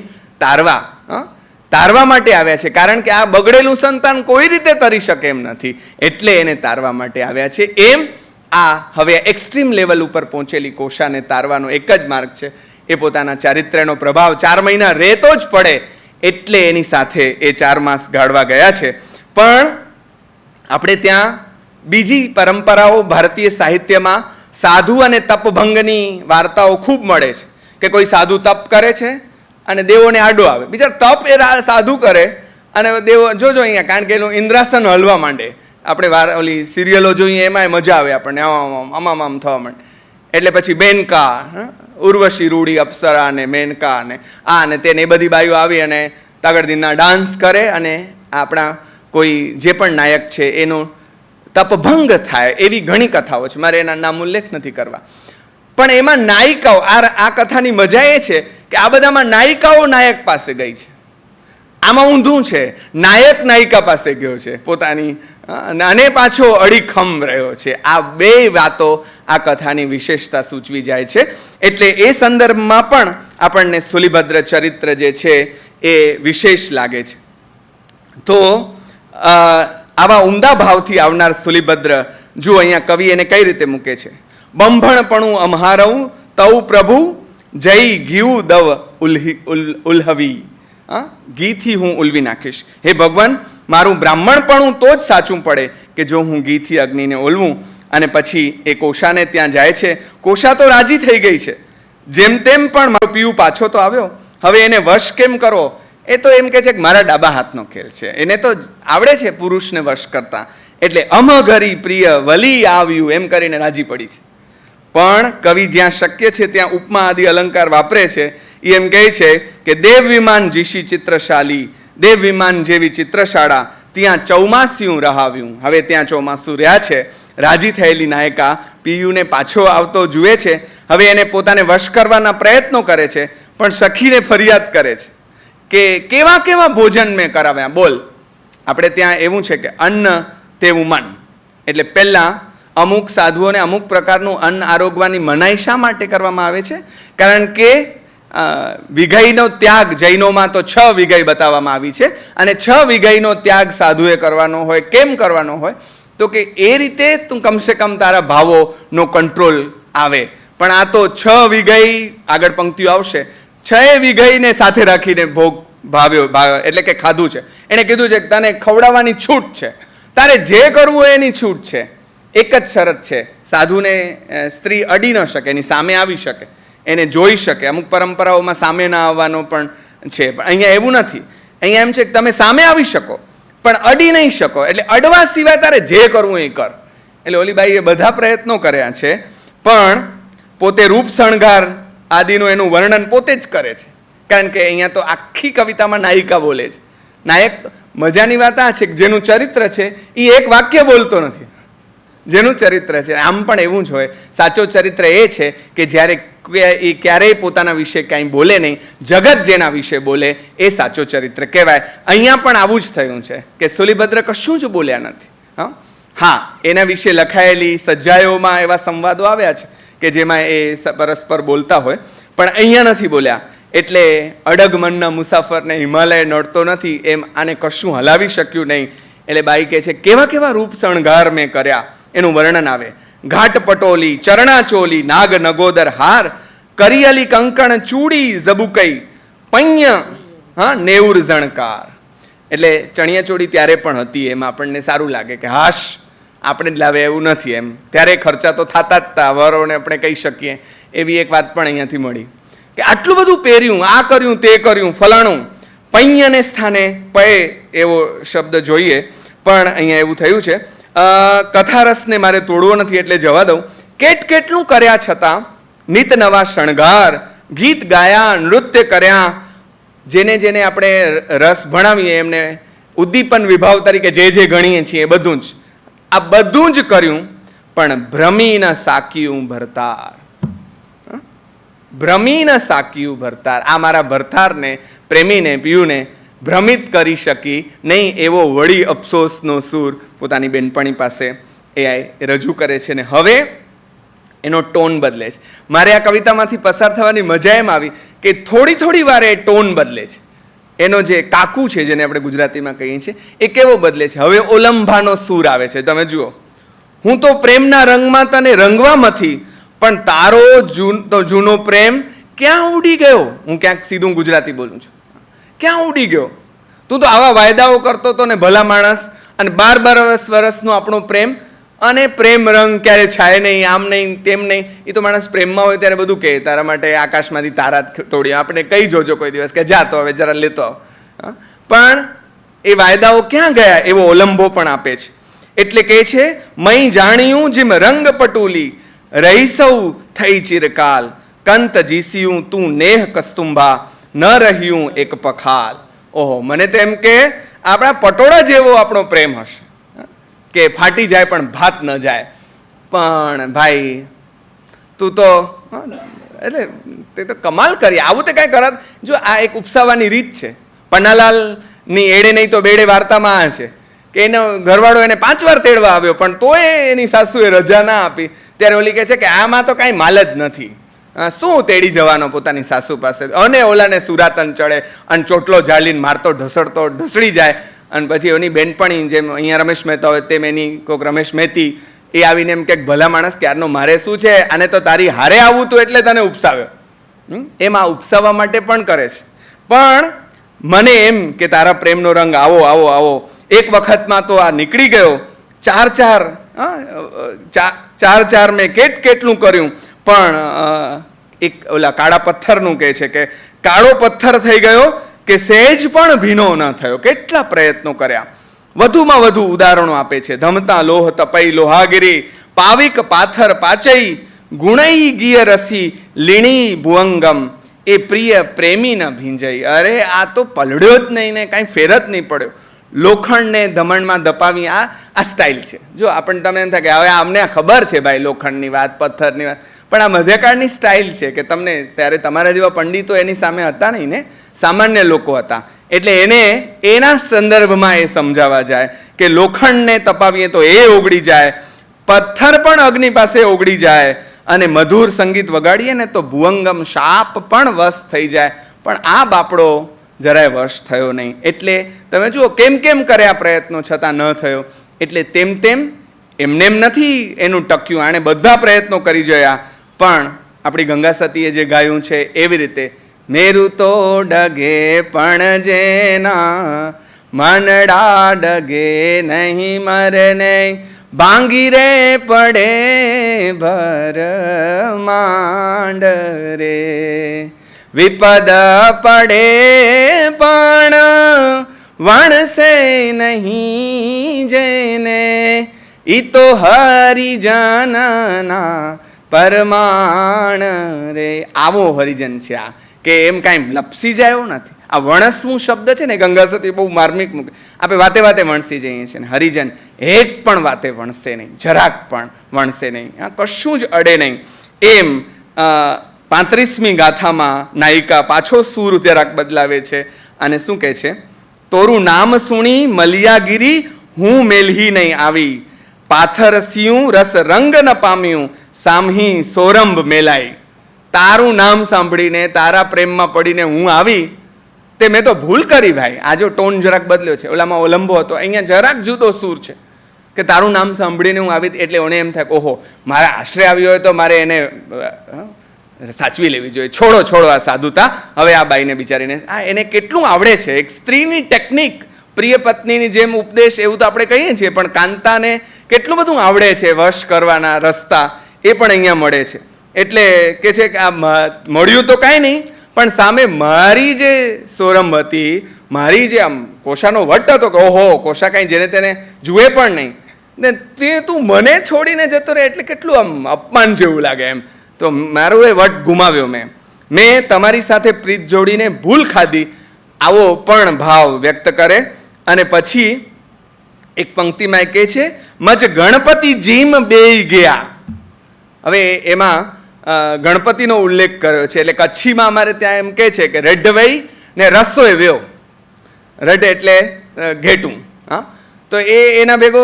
[SPEAKER 1] તારવા માટે આવ્યા છે. કારણ કે આ બગડેલું સંતાન કોઈ રીતે તરી શકે એમ નથી, એટલે એને તારવા માટે આવ્યા છે. એમ આ હવે એક્સ્ટ્રીમ લેવલ ઉપર પહોંચેલી કોશાને તારવાનો એક જ માર્ગ છે, એ પોતાના ચારિત્ર્યનો પ્રભાવ 4 મહિના રહેતો જ પડે. એટલે એની સાથે એ 4 માસ ગાળવા ગયા છે. પણ આપણે ત્યાં બીજી પરંપરાઓ ભારતીય સાહિત્યમાં સાધુ અને તપભંગની વાર્તાઓ ખૂબ મળે છે કે કોઈ સાધુ તપ કરે છે અને દેવોને આડો આવે. બીજા તપ એ સાધુ કરે અને દેવો જોજો અહીંયા, કારણ કે એનું ઇન્દ્રાસન હલવા માંડે. આપણે ઓલી સિરિયલો જોઈએ એમાંય મજા આવે આપણને, આમ થવા માંડે. એટલે પછી બેનકા, ઉર્વશી, રૂડી, અપ્સરા ને મેનકા ને આ ને તેને એ બધી બાઈઓ આવી અને તાગડદીનના ડાન્સ કરે અને આપણા કોઈ જે પણ નાયક છે એનો તપભંગ થાય. એવી ઘણી કથાઓ છે, મારે એના નામ ઉલ્લેખ નથી કરવા. પણ એમાં નાયિકાઓ, આ કથાની મજા એ છે કે આ બધામાં નાયિકાઓ નાયક પાસે ગઈ છે. આમાં ઊંધું છે, નાયક નાયિકા પાસે ગયો છે પોતાની, અને પાછો અડીખમ રહ્યો છે. આ 2 વાતો આ કથાની વિશેષતા સૂચવી જાય છે. એટલે એ સંદર્ભમાં પણ આપણને સ્થૂલીભદ્ર ચરિત્ર જે છે એ વિશેષ લાગે છે. તો આવા ઉમદા ભાવથી આવનાર સ્થૂલીભદ્ર જુઓ અહીંયા કવિ એને કઈ રીતે મૂકે છે. બંભણપણું અમ્હારવું તવ પ્રભુ જય ઘીઉ દવ ઉલ્હવી, ઘીથી હું ઉલવી નાખીશ. હે ભગવાન, મારું બ્રાહ્મણપણું તો જ સાચું પડે કે જો હું ઘીથી અગ્નિને ઓલવું. અને પછી એ કોષાને ત્યાં જાય છે. કોષા તો રાજી થઈ ગઈ છે, જેમ તેમ પણ મારો પિયુ પાછો તો આવ્યો, હવે એને વશ કેમ કરો? એ તો એમ કે છે કે મારા ડાબા હાથનો ખેલ છે, એને તો આવડે છે પુરુષને વશ કરતા, એટલે અમઘરી પ્રિય વલી આવ્યું એમ કરીને રાજી પડી છે. પણ કવિ જ્યાં શક્ય છે ત્યાં ઉપમા આદિ અલંકાર વાપરે છે. એ એમ કહે છે કે દેવ વિમાન જીશી ચિત્રશાલી, દેવ વિમાન જેવી ચિત્રશાળા, ત્યાં ચોમાસ્યું રહાવ્યું. હવે ત્યાં ચોમાસું રહ્યા છે. રાજી થયેલી નાયકા પિયુને પાછો આવતો જુએ છે. હવે એને પોતાને વશ કરવાના પ્રયત્નો કરે છે, પણ સખીને ફરિયાદ કરે છે કે કેવા કેવા ભોજન મેં કરાવ્યા. બોલ, આપણે ત્યાં એવું છે કે અન્ન તેવું મન. એટલે પહેલાં અમુક સાધુઓને અમુક પ્રકારનું અન્ન આરોગવાની મનાઈ શા માટે કરવામાં આવે છે? કારણ કે વિઘઈનો ત્યાગ જૈનોમાં તો 6 વિઘઈ બતાવવામાં આવી છે, અને 6 વિઘઈનો ત્યાગ સાધુએ કરવાનો હોય. કેમ કરવાનો હોય? તો કે એ રીતે તું કમસે કમ તારા ભાવોનો કંટ્રોલ આવે. પણ આ તો 6 વિઘઈ, આગળ પંક્તિઓ આવશે, 6 વિઘઈને સાથે રાખીને ભોગ ભાવ્યો, એટલે કે ખાધું છે. એણે કીધું છે કે તને ખવડાવવાની છૂટ છે, તારે જે કરવું હોય એની છૂટ છે. એક જ શરત છે, સાધુને સ્ત્રી અડી ન શકે, એની સામે આવી શકે, એને જોઈ શકે. અમુક પરંપરાઓમાં સામે ના આવવાનો પણ છે, પણ અહીંયા એવું નથી. અહીંયા એમ છે કે તમે સામે આવી શકો પણ અડી નહીં શકો. એટલે અડવા સિવાય તારે જે કરવું એ કર. એટલે ઓલી બાઈએ બધા પ્રયત્નો કર્યા છે, પણ પોતે રૂપ શણગાર આદિનું એનું વર્ણન પોતે જ કરે છે. કારણ કે અહીંયા તો આખી કવિતામાં નાયિકા બોલે છે. નાયક, મજાની વાત આ છે કે જેનું ચરિત્ર છે એ એક વાક્ય બોલતો નથી, જેનું ચરિત્ર છે. આમ પણ એવું જ હોય. સાચો ચરિત્ર એ છે કે જ્યારે એ ક્યારેય પોતાના વિશે કાંઈ બોલે નહીં, જગત જેના વિશે બોલે એ સાચો ચરિત્ર કહેવાય. અહીંયા પણ આવું જ થયું છે કે સ્થૂલિભદ્ર કશું જ બોલ્યા નથી. હા, એના વિશે લખાયેલી સજ્જાયોમાં એવા સંવાદો આવ્યા છે કે જેમાં એ પરસ્પર બોલતા હોય, પણ અહીંયા નથી બોલ્યા. એટલે અડગ મનના મુસાફરને હિમાલય નડતો નથી, એમ આને કશું હલાવી શક્યું નહીં. એટલે બાઈ કહે છે કેવા કેવા રૂપ શણગાર મેં કર્યા, એનું વર્ણન આવે. ઘાટ પટોલી, ચરણાચોલી, નાગ નગોદર હાર, કરિયલી કંકણ ચૂડી ઝબુકઈ, પૈન્ય નેઉર ઝણકાર. એટલે ચણિયાચોળી ત્યારે પણ હતી, એમ આપણને સારું લાગે કે હાશ આપણે જ લાવે એવું નથી. એમ ત્યારે ખર્ચા તો થતા જ હતા, વરોને આપણે કહી શકીએ. એવી એક વાત પણ અહીંયાથી મળી કે આટલું બધું પહેર્યું, આ કર્યું, તે કર્યું, ફલાણું. પૈયને સ્થાને પય એવો શબ્દ જોઈએ, પણ અહીંયા એવું થયું છે. કથારસને મારે તોડવો નથી એટલે જવા દઉં. કેટલું કર્યા છતાં નિત નવા શણગાર, ગીત ગાયા, નૃત્ય કર્યા. જેને આપણે રસ ભણાવીએ એમને ઉદ્દીપન વિભાવ તરીકે જે ગણીએ છીએ એ બધું જ, આ બધું જ કર્યું, પણ ભ્રમીન સાક્યું ભરતાર. ભ્રમીન સાક્યું ભરતાર. આ મારા ભરતારને, પ્રેમીને, પિયુને ભ્રમિત કરી શકી નહીં એવો વળી અફસોસનો સૂર પોતાની બેનપણી પાસે એ રજૂ કરે છે. ને હવે એનો ટોન બદલે છે. મારે આ કવિતામાંથી પસાર થવાની મજા એમ આવી કે થોડી વારે એ ટોન બદલે છે. એનો જે કાકુ છે, જેને આપણે ગુજરાતીમાં કહીએ છીએ, એ કેવો બદલે છે. હવે ઓલંભાનો સૂર આવે છે. તમે જુઓ, હું તો પ્રેમના રંગમાં તને રંગવામાંથી, પણ તારો જૂનો પ્રેમ ક્યાં ઉડી ગયો. હું ક્યાંક સીધું ગુજરાતી બોલું છું. ક્યાં ઉડી ગયો? તું તો આવા વાયદાઓ કરતો હતો ને ભલા માણસ, અને 12 વર્ષનો આપણો પ્રેમ, અને પ્રેમ રંગ ક્યારે છાય નહીં, આમ નહીં, તેમ નહીં. એ તો માણસ પ્રેમમાં હોય ત્યારે બધું કહે, તારા માટે આકાશમાંથી તારા તોડી, આપણે કહી જોજો કોઈ દિવસ કે જા તો હવે જરા લેતો આવ. પણ એ વાયદાઓ ક્યાં ગયા એવો ઓલંબો પણ આપે છે. એટલે કહે છે મય જાણ્યું જેમ રંગ પટુલી, રહી સૌ થઈ ચિરકાલ, કંત જીસ્યું તું નેહ કસ્તુંભા, ન રહ્યું એક પખાલ. ઓહો, મને તો એમ કે આપણા પટોળા જેવો આપણો પ્રેમ હશે કે ફાટી જાય પણ ભાત ન જાય. પણ ભાઈ તું તો, એટલે તે તો કમાલ કરી, આવું તે કાંઈ કરત. જો આ એક ઉપસાવાની રીત છે. પન્નાલાલની એડે નહીં તો બેડે વાર્તામાં આ છે કે એનો ઘરવાળો એને 5 વાર તેડવા આવ્યો, પણ તોય એની સાસુએ રજા ના આપી. ત્યારે ઓલી કહે છે કે આમાં તો કાંઈ માલ જ નથી, શું તેડી જવાનો પોતાની સાસુ પાસે. અને ઓલાને સુરાતન ચડે અને ચોટલો ઝાલીને મારતો ઢસડતો ઢસડી જાય. અને પછી એની બેનપણી, જેમ અહીંયા રમેશ મહેતા હોય તેમ એની કોઈક રમેશ મહેતી, એ આવીને એમ કે ભલા માણસ ક્યારનો મારે શું છે, આને તો તારી હારે આવવું તું એટલે તને ઉપસાવ્યો. એમાં ઉપસાવવા માટે પણ કરે છે. પણ મને એમ કે તારા પ્રેમનો રંગ આવો આવો આવો, એક વખતમાં તો આ નીકળી ગયો, ચાર મેં કેટલું કર્યું, પણ એક ઓલા કાળા પથ્થરનું કહે છે કે કાળો પથ્થર થઈ ગયો કે સહેજ પણ ભીનો ન થયો. કેટલા પ્રયત્નો કર્યા. વધુમાં વધુ ઉદાહરણો આપે છે. ધમતા લોહ તપઈ લોહાગીરી, પાવિક પાથર પાચઈ, ગુણઈ ગિય રસી, લીણી ભુવંગમ, એ પ્રિય પ્રેમી ન ભીંજઈ. અરે આ તો પલળ્યો જ નહીં ને કાંઈ ફેર જ નહીં પડ્યો. લોખંડને ધમણમાં દપાવી આ સ્ટાઇલ છે. જો આપણને તમને એમ થાય કે હવે અમને ખબર છે ભાઈ લોખંડની વાત, પથ્થરની વાત, પણ આ મધ્યકાળની સ્ટાઇલ છે કે તમને ત્યારે તમારા જેવા પંડિતો એની સામે હતા નહીં ને, સામાન્ય લોકો હતા. એટલે એને એના સંદર્ભમાં એ સમજાવવા જાય કે લોખંડને તપાવીએ તો એ ઓગળી જાય, પથ્થર પણ અગ્નિ પાસે ઓગળી જાય, અને મધુર સંગીત વગાડીએ ને તો ભુવંગમ શાપ પણ વશ થઈ જાય. પણ આ બાપડો જરાય વશ થયો નહીં. એટલે તમે જુઓ કેમ કર્યા પ્રયત્નો છતાં ન થયો. એટલે તેમ એમને નથી એનું ટક્યું, આણે બધા પ્રયત્નો કરી જોયા, પણ આપણી ગંગા સતીએ જે ગાયું છે એવી રીતે, મેરુ તો ડગે પણ જેના મનડા ડગે નહીં મરને, ભાંગી રે પડે ભર માંડ રે, વિપદ પડે પણ વણસે નહીં જેને, ઈ તો હરિજનના પરમાણ રે. આવો હરિજન છે આ, કે એમ કાંઈ લપસી જાય એવું નથી. આ વણસવું શબ્દ છે ને ગંગા સતી બહુ માર્મિક મૂકે. આપણે વાતે વણસી જઈએ છીએ ને હરિજન એક પણ વાતે વણશે નહીં, જરાક પણ વણશે નહીં, આ કશું જ અડે નહીં. એમ 35મી ગાથામાં નાયિકા પાછો સૂર જરાક બદલાવે છે અને શું કહે છે, તોરું નામ સુણી મલિયાગીરી હું મેલહી નહીં આવી, પાથર સિયું રસ રંગ ન પામ્યું, સામહી સોરંભ મેલાઈ. તારું નામ સાંભળીને તારા પ્રેમમાં પડીને હું આવી તે મેં તો ભૂલ કરી ભાઈ. આ જો ટોન જરાક બદલ્યો છે, ઓલામાં ઓલંબો હતો, અહીંયા જરાક જુદો સૂર છે કે તારું નામ સાંભળીને હું આવી. એટલે એને એમ થાય ઓહો મારા આશરે આવ્યો હોય તો મારે એને સાચવી લેવી જોઈએ, છોડો આ સાધુતા. હવે આ બાઈને બિચારીને એને કેટલું આવડે છે, એક સ્ત્રીની ટેકનિક, પ્રિય પત્નીની જેમ ઉપદેશ એવું તો આપણે કહીએ છીએ, પણ કાંતાને કેટલું બધું આવડે છે વશ કરવાના રસ્તા, એ પણ અહીંયા મળે છે. એટલે કે છે કે આ મળ્યું તો કાંઈ નહીં, પણ સામે મારી જે સોરંભ હતી, મારી જે આમ કોશાનો વટ હતો કે ઓહો કોશા કાંઈ જેને તેને જુએ પણ નહીં ને તે તું મને છોડીને જતો રહે, એટલે કેટલું આમ અપમાન જેવું લાગે એમ. તો મારો એ વટ ગુમાવ્યો મેં તમારી સાથે પ્રીત જોડીને ભૂલ ખાધી, આવો પણ ભાવ વ્યક્ત કરે. અને પછી એક પંક્તિમાં એ કહે છે, મજ ગણપતિ જીમ બેઈ ગયા. હવે એમાં ગણપતિનો ઉલ્લેખ કર્યો છે. એટલે કચ્છીમાં અમારે ત્યાં એમ કહે છે કે રેઢવઈ ને રસો એ વ્યો. રઢ એટલે ઘેટું. હા, તો એના ભેગો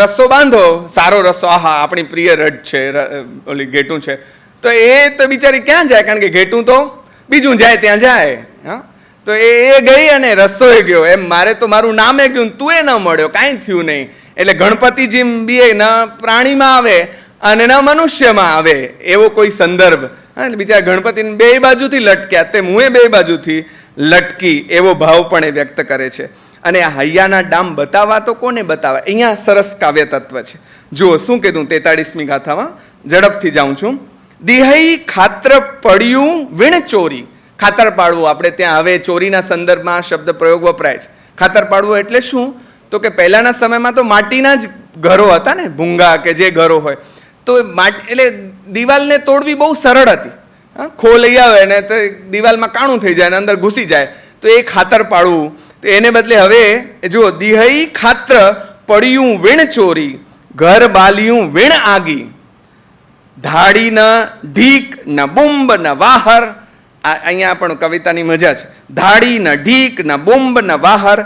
[SPEAKER 1] રસ્સો બાંધો, સારો રસ્સો, આહા આપણી પ્રિય રઢ છે, ઓલી ઘેટું છે. તો એ તો બિચારી ક્યાં જાય, કારણ કે ઘેટું તો બીજું જાય ત્યાં જાય. હા, તો એ ગઈ અને રસ્સો એ ગયો. એમ મારે તો મારું નામે ગયું, તું એ ન મળ્યો, કાંઈ થયું નહીં. એટલે ગણપતિજી બી ન પ્રાણીમાં આવે અને ન મનુષ્યમાં આવે એવો કોઈ સંદર્ભ. એટલે બિચારા ગણપતિને બે બાજુથી લટક્યા, તે મુએ બે બાજુથી લટકી, એવો ભાવ પણ એ વ્યક્ત કરે છે. અને આ હૈયાના ડામ બતાવવા તો કોને બતાવવા, અહીંયા સરસ કાવ્ય તત્વ છે. જુઓ શું કીધું 43મી ગાથામાં, ઝડપથી જાઉં છું. દિહઈ ખાત્ર પડ્યું વીણ ચોરી. ખાતર પાડવું, આપણે ત્યાં હવે ચોરીના સંદર્ભમાં શબ્દ પ્રયોગ વપરાય છે. ખાતર પાડવું એટલે શું, તો કે પહેલાના સમયમાં તો માટીના જ ઘરો હતા ને, ભૂંગા કે જે ઘરો હોય, તો એટલે દિવાલને તોડવી બહુ સરળ હતી. ખો લઈ આવે ને તો દિવાલમાં કાણું થઈ જાય ને અંદર ઘૂસી જાય, તો એ ખાતર પાડવું. તો એને બદલે હવે જુઓ, દિહઈ ખાત્ર પડ્યું વીણ ચોરી, ઘર બાલિયું વીણ આગી, ધાડી ન ઢીક ન બુંબ ન વાહર. અહીંયા પણ કવિતાની મજા છે. ધાડી ન ઢીક ન બુંબ ન વાહર,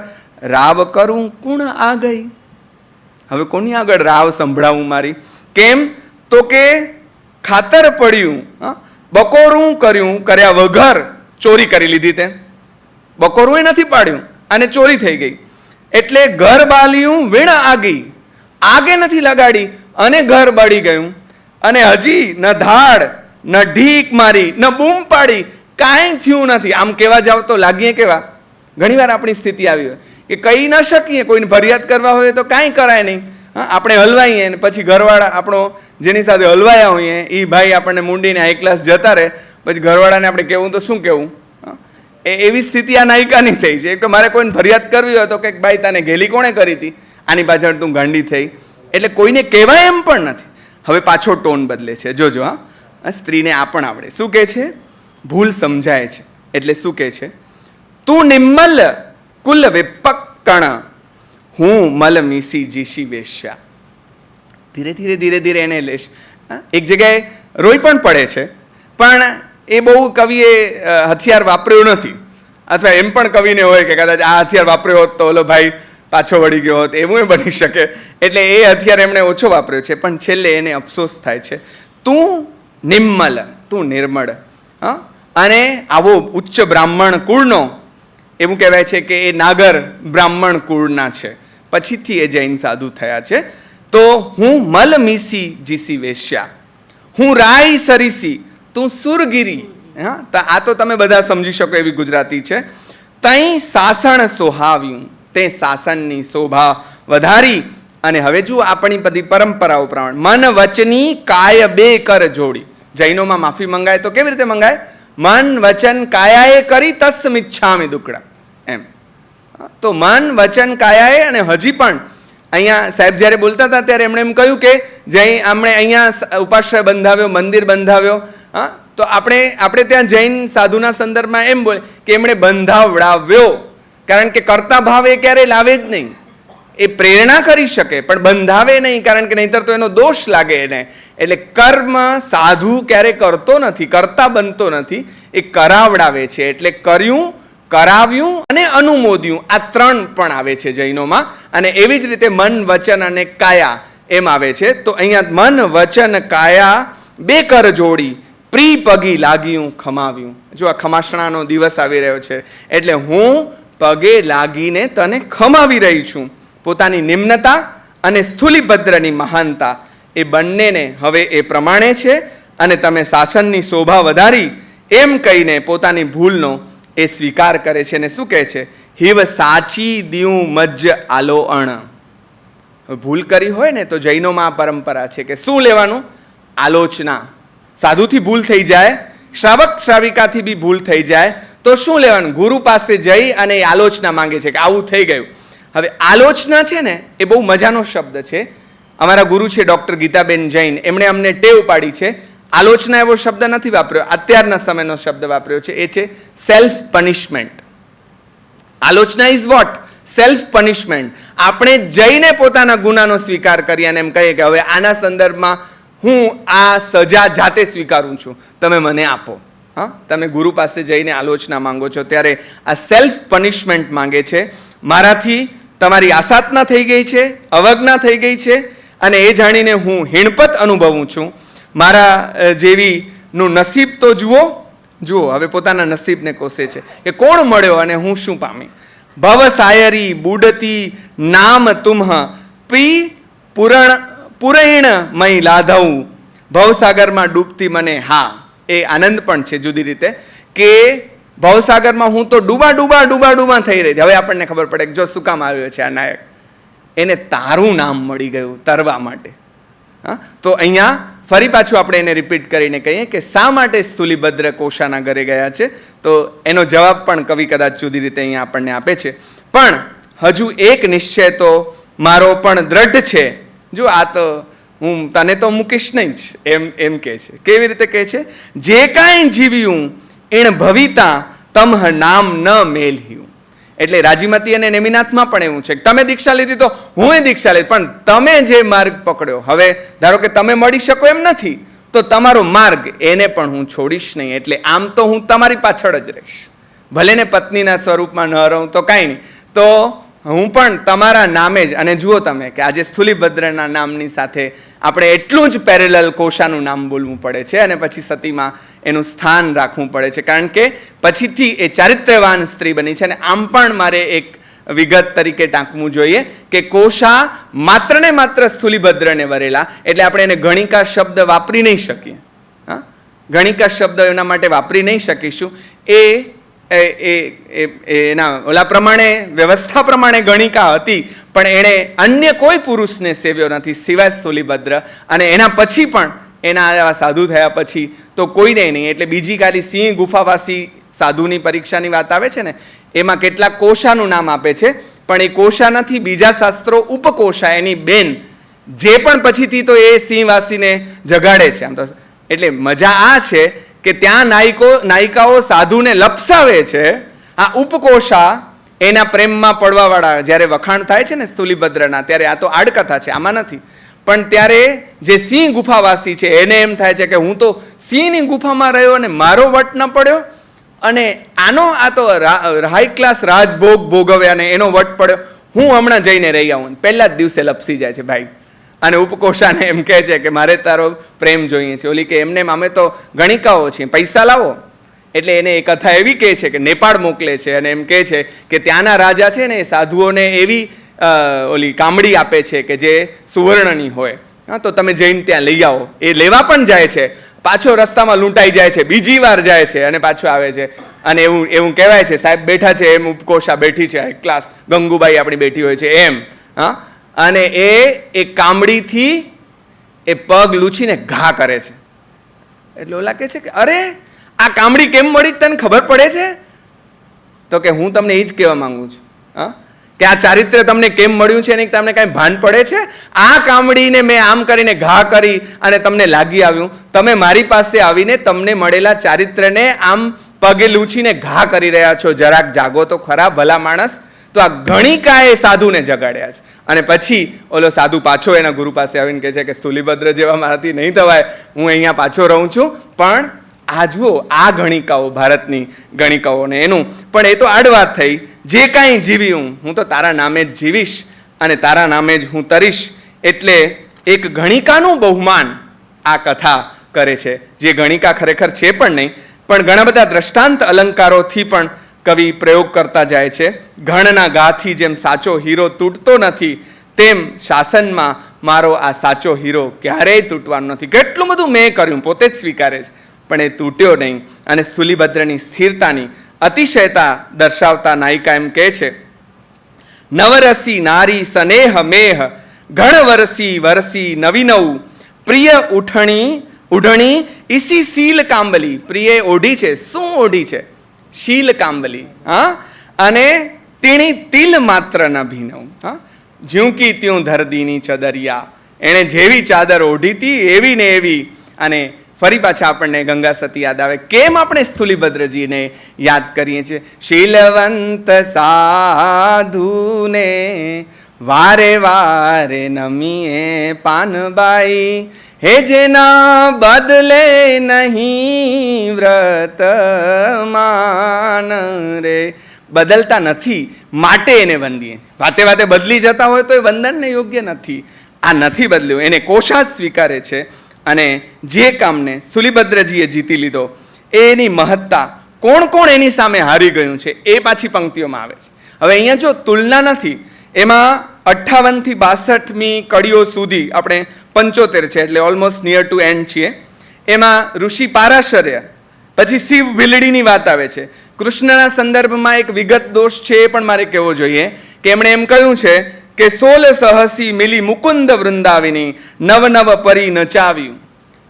[SPEAKER 1] રાવ કરું કુણ આ ગઈ. હવે કોની આગળ રાવ સંભળાવું મારી? કેમ તો કે ખાતર પડ્યું, બકોરું કર્યા વગર ચોરી કરી લીધી. તે બકોરું નથી પાડ્યું અને ચોરી થઈ ગઈ. એટલે ઘર બાલ્યું વીણ આગી, આગે નથી લગાડી અને ઘર બળી ગયું. અને હજી ન ધાડ ન ઢીક મારી, ન બૂમ પાડી, કાંઈ થયું નથી. આમ કહેવા જાવ તો લાગીએ કેવા? ઘણીવાર આપણી સ્થિતિ આવી હોય કે કહી ન શકીએ, કોઈને ફરિયાદ કરવા હોય તો કાંઈ કરાય નહીં. આપણે હલવાઈએ ને પછી ઘરવાળા આપણો જેની સાથે હલવાયા હોઈએ એ ભાઈ આપણને મૂંડીને હાઈ ક્લાસ જતા રહે, પછી ઘરવાળાને આપણે કહેવું તો શું કહેવું? એવી સ્થિતિ આ નાયિકાની થઈ છે. એક તો મારે કોઈને ફરિયાદ કરવી હોય તો કે ભાઈ તને ઘેલી કોણે કરી હતી, આની પાછળ તું ગાંડી થઈ. એટલે કોઈને કહેવાય એમ પણ નથી. હવે પાછો ટોન બદલે છે, જોજો. સ્ત્રીને આ પણ આવડે. શું કહે છે? ભૂલ સમજાય છે. એટલે શું કહે છે? તું નિમ્મલ કુલ વિપક્કણ, હું મલ મીસી જીસી વેશ્યા. ધીરે ધીરે ધીરે ધીરે એને લેશ. એક જગ્યાએ રોઈ પણ પડે છે, પણ એ બહુ કવિએ હથિયાર વાપર્યું નથી. અથવા એમ પણ કવિને હોય કે કદાચ આ હથિયાર વાપર્યો હોત તો ઓલો ભાઈ પાછો વળી ગયો હોત, એવું બની શકે. એટલે એ હથિયાર એમણે ઓછો વાપર્યો છે, પણ છેલ્લે એને અફસોસ થાય છે. તું નિમ્મલ, તું નિર્મળ. અને આવો ઉચ્ચ બ્રાહ્મણ કુળનો, એવું કહેવાય છે કે એ નાગર બ્રાહ્મણ કુળના છે, પછીથી એ જૈન સાધુ થયા છે. તો હું મલ મીસી જીસી વેશ્યા, હું રાય સરીસી, તું સુરગીરી. આ તો તમે બધા સમજી શકો એવી ગુજરાતી છે. તઈ સાસણ સોહાવ્યું, તે સાસનની શોભા વધારી. અને હવે જુઓ આપણી બધી પરંપરાઓ પ્રમાણે મન વચની કાય બે કર જોડી. જૈનોમાં માફી મંગાય તો કેવી રીતે મંગાય? મન વચન કાયાએ કરી તસ્મિચ્છામિ દુક્કડમ, એમ. તો મન વચન કાયાએ, અને હજી પણ અહીંયા સાહેબ જ્યારે બોલતા હતા ત્યારે એમણે એમ કહ્યું કે જૈન આપણે અહીંયા ઉપાશ્રય બંધાવ્યો, મંદિર બંધાવ્યો. તો આપણે ત્યાં જૈન સાધુના સંદર્ભમાં એમ બોલે કે એમણે બંધાવડાવ્યો. કારણ કે કરતા ભાવ એ ક્યારેય લાવે જ નહીં. એ પ્રેરણા કરી શકે પણ બંધાવે નહીં, કારણ કે નહીંતર તો એનો દોષ લાગે એને. એટલે કર્મ સાધુ ક્યારે કરતો નથી, કરતા બનતો નથી, એ કરાવડાવે છે. એટલે કર્યું, કરાવ્યું અને અનુમોદ્યું, આ ત્રણ પણ આવે છે જૈનોમાં. અને એવી જ રીતે મન વચન અને કાયા એમ આવે છે. તો અહીંયા મન વચન કાયા બે કર જોડી, પ્રી પગી લાગ્યું ખમાવ્યું. જો આ ખમાસણાનો દિવસ આવી રહ્યો છે, એટલે હું પગે લાગીને તને ખમાવી રહી છું. પોતાની નિમ્નતા અને સ્થૂલિભદ્રની મહાનતા એ બંનેને હવે એ પ્રમાણે છે. અને તમે શાસનની શોભા વધારી એમ કહીને પોતાની ભૂલનો એ સ્વીકાર કરે છે. અને શું કહે છે? હિવ સાચી દ્યું મજ્જ આલો અણ. ભૂલ કરી હોય ને તો જૈનોમાં આ પરંપરા છે કે શું લેવાનું? આલોચના. સાધુથી ભૂલ થઈ જાય, શ્રાવક શ્રાવિકાથી બી ભૂલ થઈ જાય તો શું લેવાનું? ગુરુ પાસે જઈ અને એ આલોચના માંગે છે કે આવું થઈ ગયું. હવે આલોચના છે ને એ બહુ મજાનો શબ્દ છે. અમારા ગુરુ છે ડૉક્ટર ગીતાબેન જૈન, એમણે અમને ટેવ પાડી છે. આલોચના એવો શબ્દ નથી વાપર્યો, અત્યારના સમયનો શબ્દ વાપર્યો છે. એ છે સેલ્ફ પનિશમેન્ટ. આલોચના ઇઝ વોટ? Self punishment. આપણે જઈને પોતાના ગુનાનો સ્વીકાર કરીએ અને એમ કહીએ કે હવે આના સંદર્ભમાં હું આ સજા જાતે સ્વીકારું છું, તમે મને આપો. તમે ગુરુ પાસે જઈને આલોચના માંગો છો ત્યારે આ સેલ્ફ પનિશમેન્ટ માંગે છે. મારાથી તમારી આસાધના થઈ ગઈ છે, અવજ્ઞા થઈ ગઈ છે, અને એ જાણીને હું હીણપત અનુભવું છું. મારા જેવીનું નસીબ તો જુઓ. હવે પોતાના નસીબને કોસે છે કે કોણ મળ્યો અને હું શું પામી. ભવ સાયરી બુડતી નામ તુમ્હ પ્રી પુરૈણ મય લાધવ. ભવસાગરમાં ડૂબતી મને, હા એ આનંદ પણ છે જુદી રીતે, કે ભવસાગરમાં હું તો ડૂબા થઈ રહી. હવે આપણને ખબર પડે કે જો શું કામ આવ્યો છે આ નાયક, એને તારું નામ મળી ગયું તરવા માટે. તો અહીંયા ફરી પાછું આપણે એને રિપીટ કરીને કહીએ કે શા માટે સ્થૂલિભદ્ર કોશાના ઘરે ગયા છે. તો એનો જવાબ પણ કવિ કદાચ જુદી રીતે અહીંયા આપણને આપે છે. પણ હજુ એક નિશ્ચય તો મારો પણ દ્રઢ છે. જો આ તો હું તને તો મૂકીશ નહીં જ, એમ કહે છે. કેવી રીતે કહે છે? જે કાંઈ જીવ્યું એણ ભવિતા તમહ નામ ન મેલ્યું. એટલે રાજીમતી અને નેમિનાથમાં પણ એવું છે કે તમે દીક્ષા લીધી તો હું દીક્ષા લીધી, પણ તમે જે માર્ગ પકડ્યો, હવે ધારો કે તમે મળી શકો એમ નથી તો તમારો માર્ગ એને પણ હું છોડીશ નહીં. એટલે આમ તો હું તમારી પાછળ જ રહીશ, ભલે ને પત્નીના સ્વરૂપમાં ન રહું તો કાંઈ નહીં, તો હું પણ તમારા નામે જ. અને જુઓ તમે કે આજે સ્થૂલિભદ્રના નામની સાથે આપણે એટલું જ પેરેલલ કોશાનું નામ બોલવું પડે છે અને પછી સતીમાં એનું સ્થાન રાખવું પડે છે, કારણ કે પછીથી એ ચારિત્ર્યવાન સ્ત્રી બની છે. અને આમ પણ મારે એક વિગત તરીકે ટાંકવું જોઈએ કે કોશા માત્ર ને માત્ર સ્થૂલિભદ્રને વરેલા, એટલે આપણે એને ગણિકા શબ્દ વાપરી નહીં શકીએ. ગણિકા શબ્દ એના માટે વાપરી નહીં શકીશું. એના ઓલા પ્રમાણે વ્યવસ્થા પ્રમાણે ગણિકા હતી, પણ એણે અન્ય કોઈ પુરુષને સેવ્યો નથી સિવાય સ્થૂલીભદ્ર. અને એના પછી પણ એના સાધુ થયા પછી તો કોઈને નહીં. એટલે બીજી ખાલી સિંહ ગુફાવાસી સાધુની પરીક્ષાની વાત આવે છે ને, એમાં કેટલાક કોશાનું નામ આપે છે, પણ એ કોશા નથી, બીજા શાસ્ત્રો ઉપકોશા એની બેન, જે પણ પછીથી તો એ સિંહવાસીને જગાડે છે આમ તો. એટલે મજા આ છે કે ત્યાં નાયિકાઓ સાધુને લપસાવે છે. આ ઉપકોશા એના પ્રેમમાં પડવાવાળા જ્યારે વખાણ થાય છે ને સ્થૂલીભદ્રના, ત્યારે આ તો આડકથા છે, આમાં નથી. પણ ત્યારે જે સિંહ ગુફાવાસી છે એને એમ થાય છે કે હું તો સિંહની ગુફામાં રહ્યો અને મારો વટ ન પડ્યો, અને આનો આ તો હાઈ ક્લાસ રાજભોગ ભોગવ્યા ને એનો વટ પડ્યો, હું હમણાં જઈને રહી આવું. પહેલા જ દિવસે લપસી જાય છે ભાઈ. અને ઉપકોશાને એમ કહે છે કે મારે તારો પ્રેમ જોઈએ છે. ઓલી કે એમને અમે તો ગણિકાઓ છીએ, પૈસા લાવો. એટલે એને એ કથા એવી કહે છે કે નેપાળ મોકલે છે અને એમ કહે છે કે ત્યાંના રાજા છે ને એ સાધુઓને એવી ઓલી કામડી આપે છે કે જે સુવર્ણની હોય, હા, તો તમે જઈને ત્યાં લઈ આવો. એ લેવા પણ જાય છે, પાછો રસ્તામાં લૂંટાઈ જાય છે, બીજી વાર જાય છે અને પાછો આવે છે. અને એવું કહેવાય છે સાહેબ બેઠા છે એમ ઉપકોશા બેઠી છે, ક્લાસ ગંગુબાઈ આપણી બેઠી હોય છે એમ. હા, અને એ કામડીથી એ પગ લૂછીને ઘા કરે છે. એટલે ઓલા કહે છે કે અરે આ કામડી કેમ મળી તને ખબર પડે છે? તો કે હું તમને એ જ કહેવા માંગુ છું, હા, કે આ ચારિત્ર્ય તમને કેમ મળ્યું છે અને તમને કાંઈ ભાન પડે છે? આ કામડીને મેં આમ કરીને ઘા કરી અને તમને લાગી આવ્યું, તમે મારી પાસે આવીને તમને મળેલા ચારિત્ર્યને આમ પગે લૂછીને ઘા કરી રહ્યા છો. જરાક જાગો તો ખરા ભલા માણસ. તો આ ગણિકાએ સાધુને જગાડ્યા છે. અને પછી ઓલો સાધુ પાછો એના ગુરુ પાસે આવીને કહે છે કે સ્થૂલીભદ્ર જેવા મારાથી નહીં થવાય, હું અહીંયા પાછો રહું છું. પણ આ જુઓ, આ ગણિકાઓ, ભારતની ગણિકાઓને એનું પણ એ તો આડવાત થઈ. જે કાંઈ જીવ્યું હું તો તારા નામે જ જીવીશ અને તારા નામે જ હું તરીશ. એટલે એક ગણિકાનું બહુમાન આ કથા કરે છે, જે ગણિકા ખરેખર છે પણ નહીં, પણ ઘણા બધા દ્રષ્ટાંત અલંકારોથી પણ કવિ પ્રયોગ કરતા જાય છે. ઘણના ગાથી જેમ સાચો હીરો તૂટતો નથી, તેમ શાસનમાં મારો આ સાચો હીરો ક્યારેય તૂટવાનો નથી. કેટલું બધું મેં કર્યું, પોતે જ સ્વીકારે છે, પણ એ તૂટ્યો નહીં. અને સ્થૂલીભદ્રની સ્થિરતાની અતિશયતા દર્શાવતા નાયિકા એમ કહે છે, નવરસી નારી સનેહ મેહ, ઘણ વરસી વરસી નવી નવું, પ્રિય ઉઢણી ઈસી શીલ કાંબલી. પ્રિય ઓઢી છે, શું ઓઢી છે? શીલ કાંબલી. હા, અને તેણી તિલ માત્ર ન ભીનવ. હા, જ્યુંકી ત્યું ધરદીની ચદરિયા. એણે જેવી ચાદર ઓઢી હતી એવી ને એવી. અને ફરી પાછા આપણને ગંગા સતી યાદ આવે. કેમ આપણે સ્થૂલીભદ્રજીને યાદ કરીએ છીએ? શીલવંત સાધુને વારે વારે નમીએ પાનબાઈ, હે જેના બદલે નહીં વ્રત માન રે. બદલતા નથી માટે એને વંદીએ. વાતે વાતે બદલી જતા હોય તો એ વંદનને યોગ્ય નથી. આ નથી બદલ્યું, એને કોશા જ સ્વીકારે છે. અને જે કામને સ્થૂલીભદ્રજીએ જીતી લીધો એની મહત્તા, કોણ કોણ એની સામે હારી ગયું છે એ પાછી પંક્તિઓમાં આવે છે. હવે અહીંયા જો તુલના નથી, એમાં 58 થી 62મી કડીઓ સુધી આપણે 75 છે, એટલે ઓલમોસ્ટ નિયર ટુ એન્ડ છીએ. એમાં ઋષિ પારાશર્ય, પછી શિવ ભીલડીની વાત આવે છે. કૃષ્ણના સંદર્ભમાં એક વિગત દોષ છે એ પણ મારે કહેવો જોઈએ કે એમણે એમ કહ્યું છે કે 16 સહસી મિલી મુકુંદ વૃંદાવિની, નવ નવ પરી નચાવ્યું.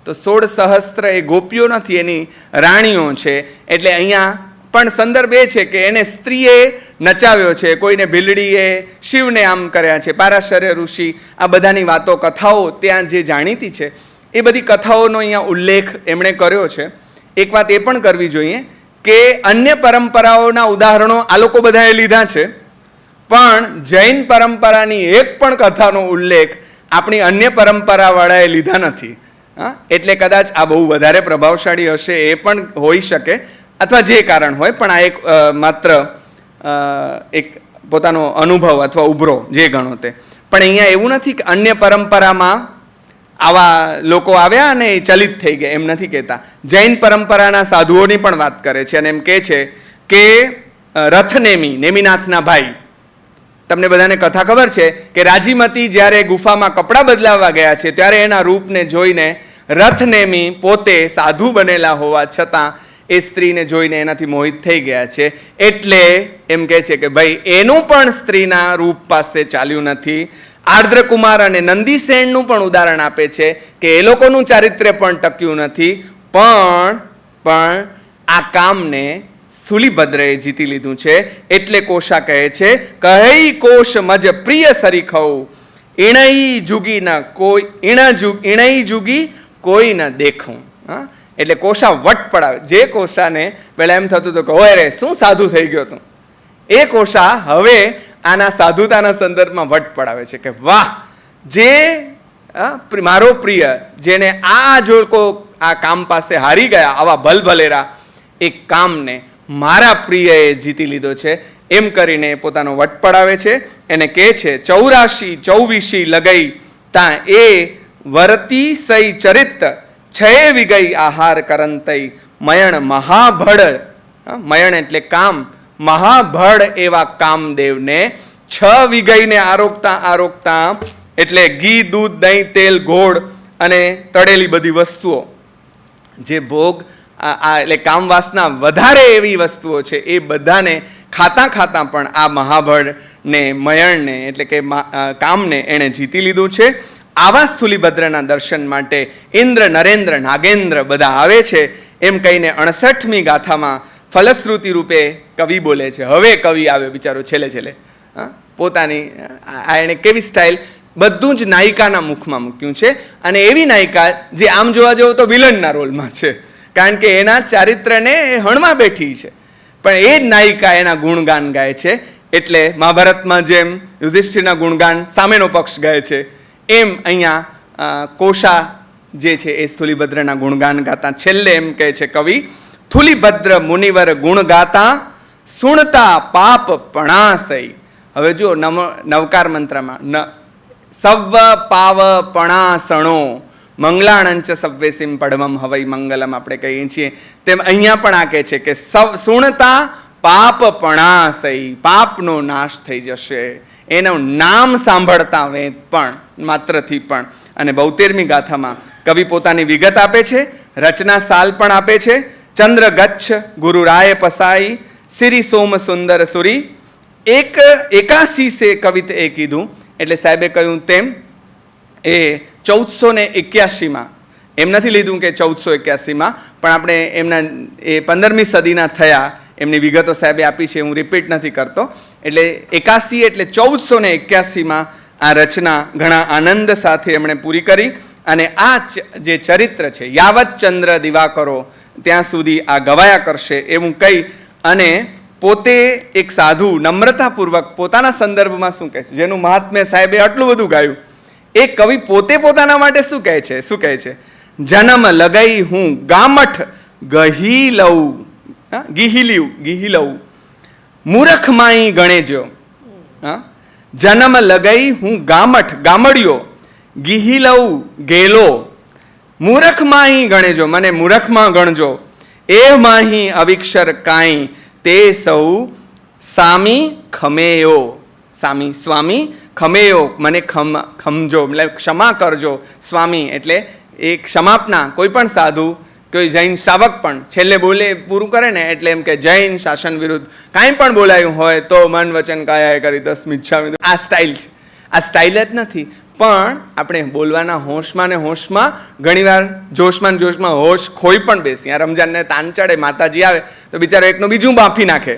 [SPEAKER 1] તો 16 સહસ્ત્ર એ ગોપીઓ નથી, એની રાણીઓ છે. એટલે અહીંયા પણ સંદર્ભ એ છે કે એને સ્ત્રીએ નચાવ્યો છે. કોઈને ભીલડીએ શિવને આમ કર્યા છે. પારાશર્ય ઋષિ, આ બધાની વાતો, કથાઓ ત્યાં જે જાણીતી છે એ બધી કથાઓનો અહીંયા ઉલ્લેખ એમણે કર્યો છે. એક વાત એ પણ કરવી જોઈએ કે અન્ય પરંપરાઓના ઉદાહરણો આ લોકો બધાએ લીધા છે, પણ જૈન પરંપરાની એક પણ કથાનો ઉલ્લેખ આપણી અન્ય પરંપરાવાળાએ લીધા નથી. હા, એટલે કદાચ આ બહુ વધારે પ્રભાવશાળી હશે એ પણ હોઈ શકે, અથવા જે કારણ હોય. પણ આ એક માત્ર એક પોતાનો અનુભવ અથવા ઉભરો જે ગણો તે. પણ અહીંયા એવું નથી કે અન્ય પરંપરામાં આવા લોકો આવ્યા અને ચલિત થઈ ગયા, એમ નથી કહેતા. જૈન પરંપરાના સાધુઓની પણ વાત કરે છે અને એમ કહે છે કે રથનેમી, નેમિનાથના ભાઈ, તમને બધાને કથા ખબર છે કે રાજીમતી જ્યારે ગુફામાં કપડાં બદલાવવા ગયા છે ત્યારે એના રૂપને જોઈને રથનેમી પોતે સાધુ બનેલા હોવા છતાં એ સ્ત્રીને જોઈને એનાથી મોહિત થઈ ગયા છે. એટલે એમ કહે છે કે ભાઈ એનું પણ સ્ત્રીના રૂપ પાસે ચાલ્યું નથી. આર્દ્રકુમાર અને નંદીસેનનું પણ ઉદાહરણ આપે છે કે એ લોકોનું ચારિત્ર્ય પણ ટક્યું નથી. પણ આ કામને સ્થૂલીભદ્રએ જીતી લીધું છે. એટલે કોશા કહે છે કહી કોશ મજ પ્રિય સરીખઉ ઈણઈ જુગી ન કોઈ ઈણઈ જુગી કોઈ ન દેખું. હા, એટલે કોશા વટ પડાવે. જે કોશાને પહેલા એમ થતું હતું કે ઓય રે શું સાધુ થઈ ગયો તું, એ કોશા હવે આના સાધુતાના સંદર્ભમાં વટ પડાવે છે કે વાહ, જે મારો પ્રિય જેને આ જોડકો આ કામ પાસે હારી ગયા, આવા ભલભલેરા એ કામને મારા પ્રિયએ જીતી લીધો છે એમ કરીને પોતાનો વટ પડાવે છે. એને કહે છે 84 લગઈ તા એ વરતી સઈ ચરિત છય વિગઈ આહાર કરંતઈ મયણ મહાભળ. મયણ એટલે કામ, મહાભળ એવા કામદેવને 6 વિગઈને આરોગતા એટલે ઘી, દૂધ, દહીં, તેલ, ગોળ અને તળેલી બધી વસ્તુઓ, જે ભોગ એટલે કામ વાસના વધારે એવી વસ્તુઓ છે, એ બધાને ખાતા પણ આ મહાભળને, મયણને એટલે કે કામને એણે જીતી લીધું છે. આવા સ્થૂલીભદ્રના દર્શન માટે ઇન્દ્ર, નરેન્દ્ર, નાગેન્દ્ર બધા આવે છે એમ કહીને 68મી ગાથામાં ફલશ્રુતિ રૂપે કવિ બોલે છે. હવે કવિ આવ્યો બિચારો છેલ્લે પોતાની એણે કેવી સ્ટાઇલ બધું જ નાયિકાના મુખમાં મૂક્યું છે. અને એવી નાયિકા જે આમ જોવા જવું તો વિલનના રોલમાં છે, કારણ કે એના ચારિત્રને હણમાં બેઠી છે, પણ એ જ નાયિકા એના ગુણગાન ગાય છે. એટલે મહાભારતમાં જેમ યુધિષ્ઠિરના ગુણગાન સામેનો પક્ષ ગાય છે, એમ અહીંયા કોશા જે છે એ સ્થૂલીભદ્રના ગુણગાન ગાતા છેલ્લે એમ કહે છે કવિ થૂલીભદ્ર મુનિવર ગુણ ગાતા સુણતા પાપ પણાસઈ. હવે જો નવકાર મંત્રમાં સવ્વ પાવ પણાસણો મંગલાણંચ સવ્વેસિમ પડમમ હવઈ મંગલમ આપણે કહીએ છીએ, તેમ અહીંયા પણ આ કહે છે કે સુણતા પાપ પણાસઈ, પાપનો નાશ થઈ જશે એનું નામ સાંભળતા વેદ પણ માત્રથી પણ. અને 72મી ગાથામાં કવિ પોતાની વિગત આપે છે, રચના સાલ પણ આપે છે. ચંદ્ર ગચ્છ ગુરુરાય પસાઈ સિરી સોમ સુંદર સુરી 81 સે કવિત એ કીધું. એટલે સાહેબે કહ્યું તેમ એ 1481માં, એમ નથી લીધું કે 1481માં, પણ આપણે એમના એ 15મી સદીના થયા એમની વિગતો સાહેબે આપી છે, હું રિપીટ નથી કરતો. એટલે 81 એટલે 1481માં આ રચના ઘણા આનંદ સાથે એમણે પૂરી કરી. અને આ જે ચરિત્ર છે યાવત ચંદ્ર દિવાકરો ત્યાં સુધી આ ગવાયા કરશે એવું કહી અને પોતે એક સાધુ નમ્રતાપૂર્વક પોતાના સંદર્ભમાં શું કહે છે, જેનું મહાત્મ્ય સાહેબે આટલું બધું ગાયું, એ કવિ પોતે પોતાના માટે શું કહે છે જન્મ લગઈ હું ગામઠ ગીહિલઉ મૂરખ માઈ ગણેજો. જન્મ લગઈ હું ગામઠ ગામડિયો ગીહિલઉ ગેલો મૂરખ માહી ગણેજો, મને મૂરખમાં ગણજો. એ માહી અવિક્ષર કાંઈ તે સૌ સામી ખમેયો. સ્વામી ખમેયો, મને ખમજો એટલે ક્ષમા કરજો. સ્વામી એટલે એ ક્ષમાપના. કોઈ પણ સાધુ, કોઈ જૈન શ્રાવક પણ છેલ્લે બોલે પૂરું કરે ને એટલે એમ કે જૈન શાસન વિરુદ્ધ કાંઈ પણ બોલાયું હોય તો મન વચન કાયા કરી 10 મિચ્છામી. આ સ્ટાઇલ છે. આ સ્ટાઇલ જ નથી, પણ આપણે બોલવાના હોશમાં ને હોશમાં ઘણીવાર જોશમાં હોશ ખોઈ પણ બેસી. આ રમજાનને તાન ચડે, માતાજી આવે તો બિચારો એકનું બીજું બાફી નાખે,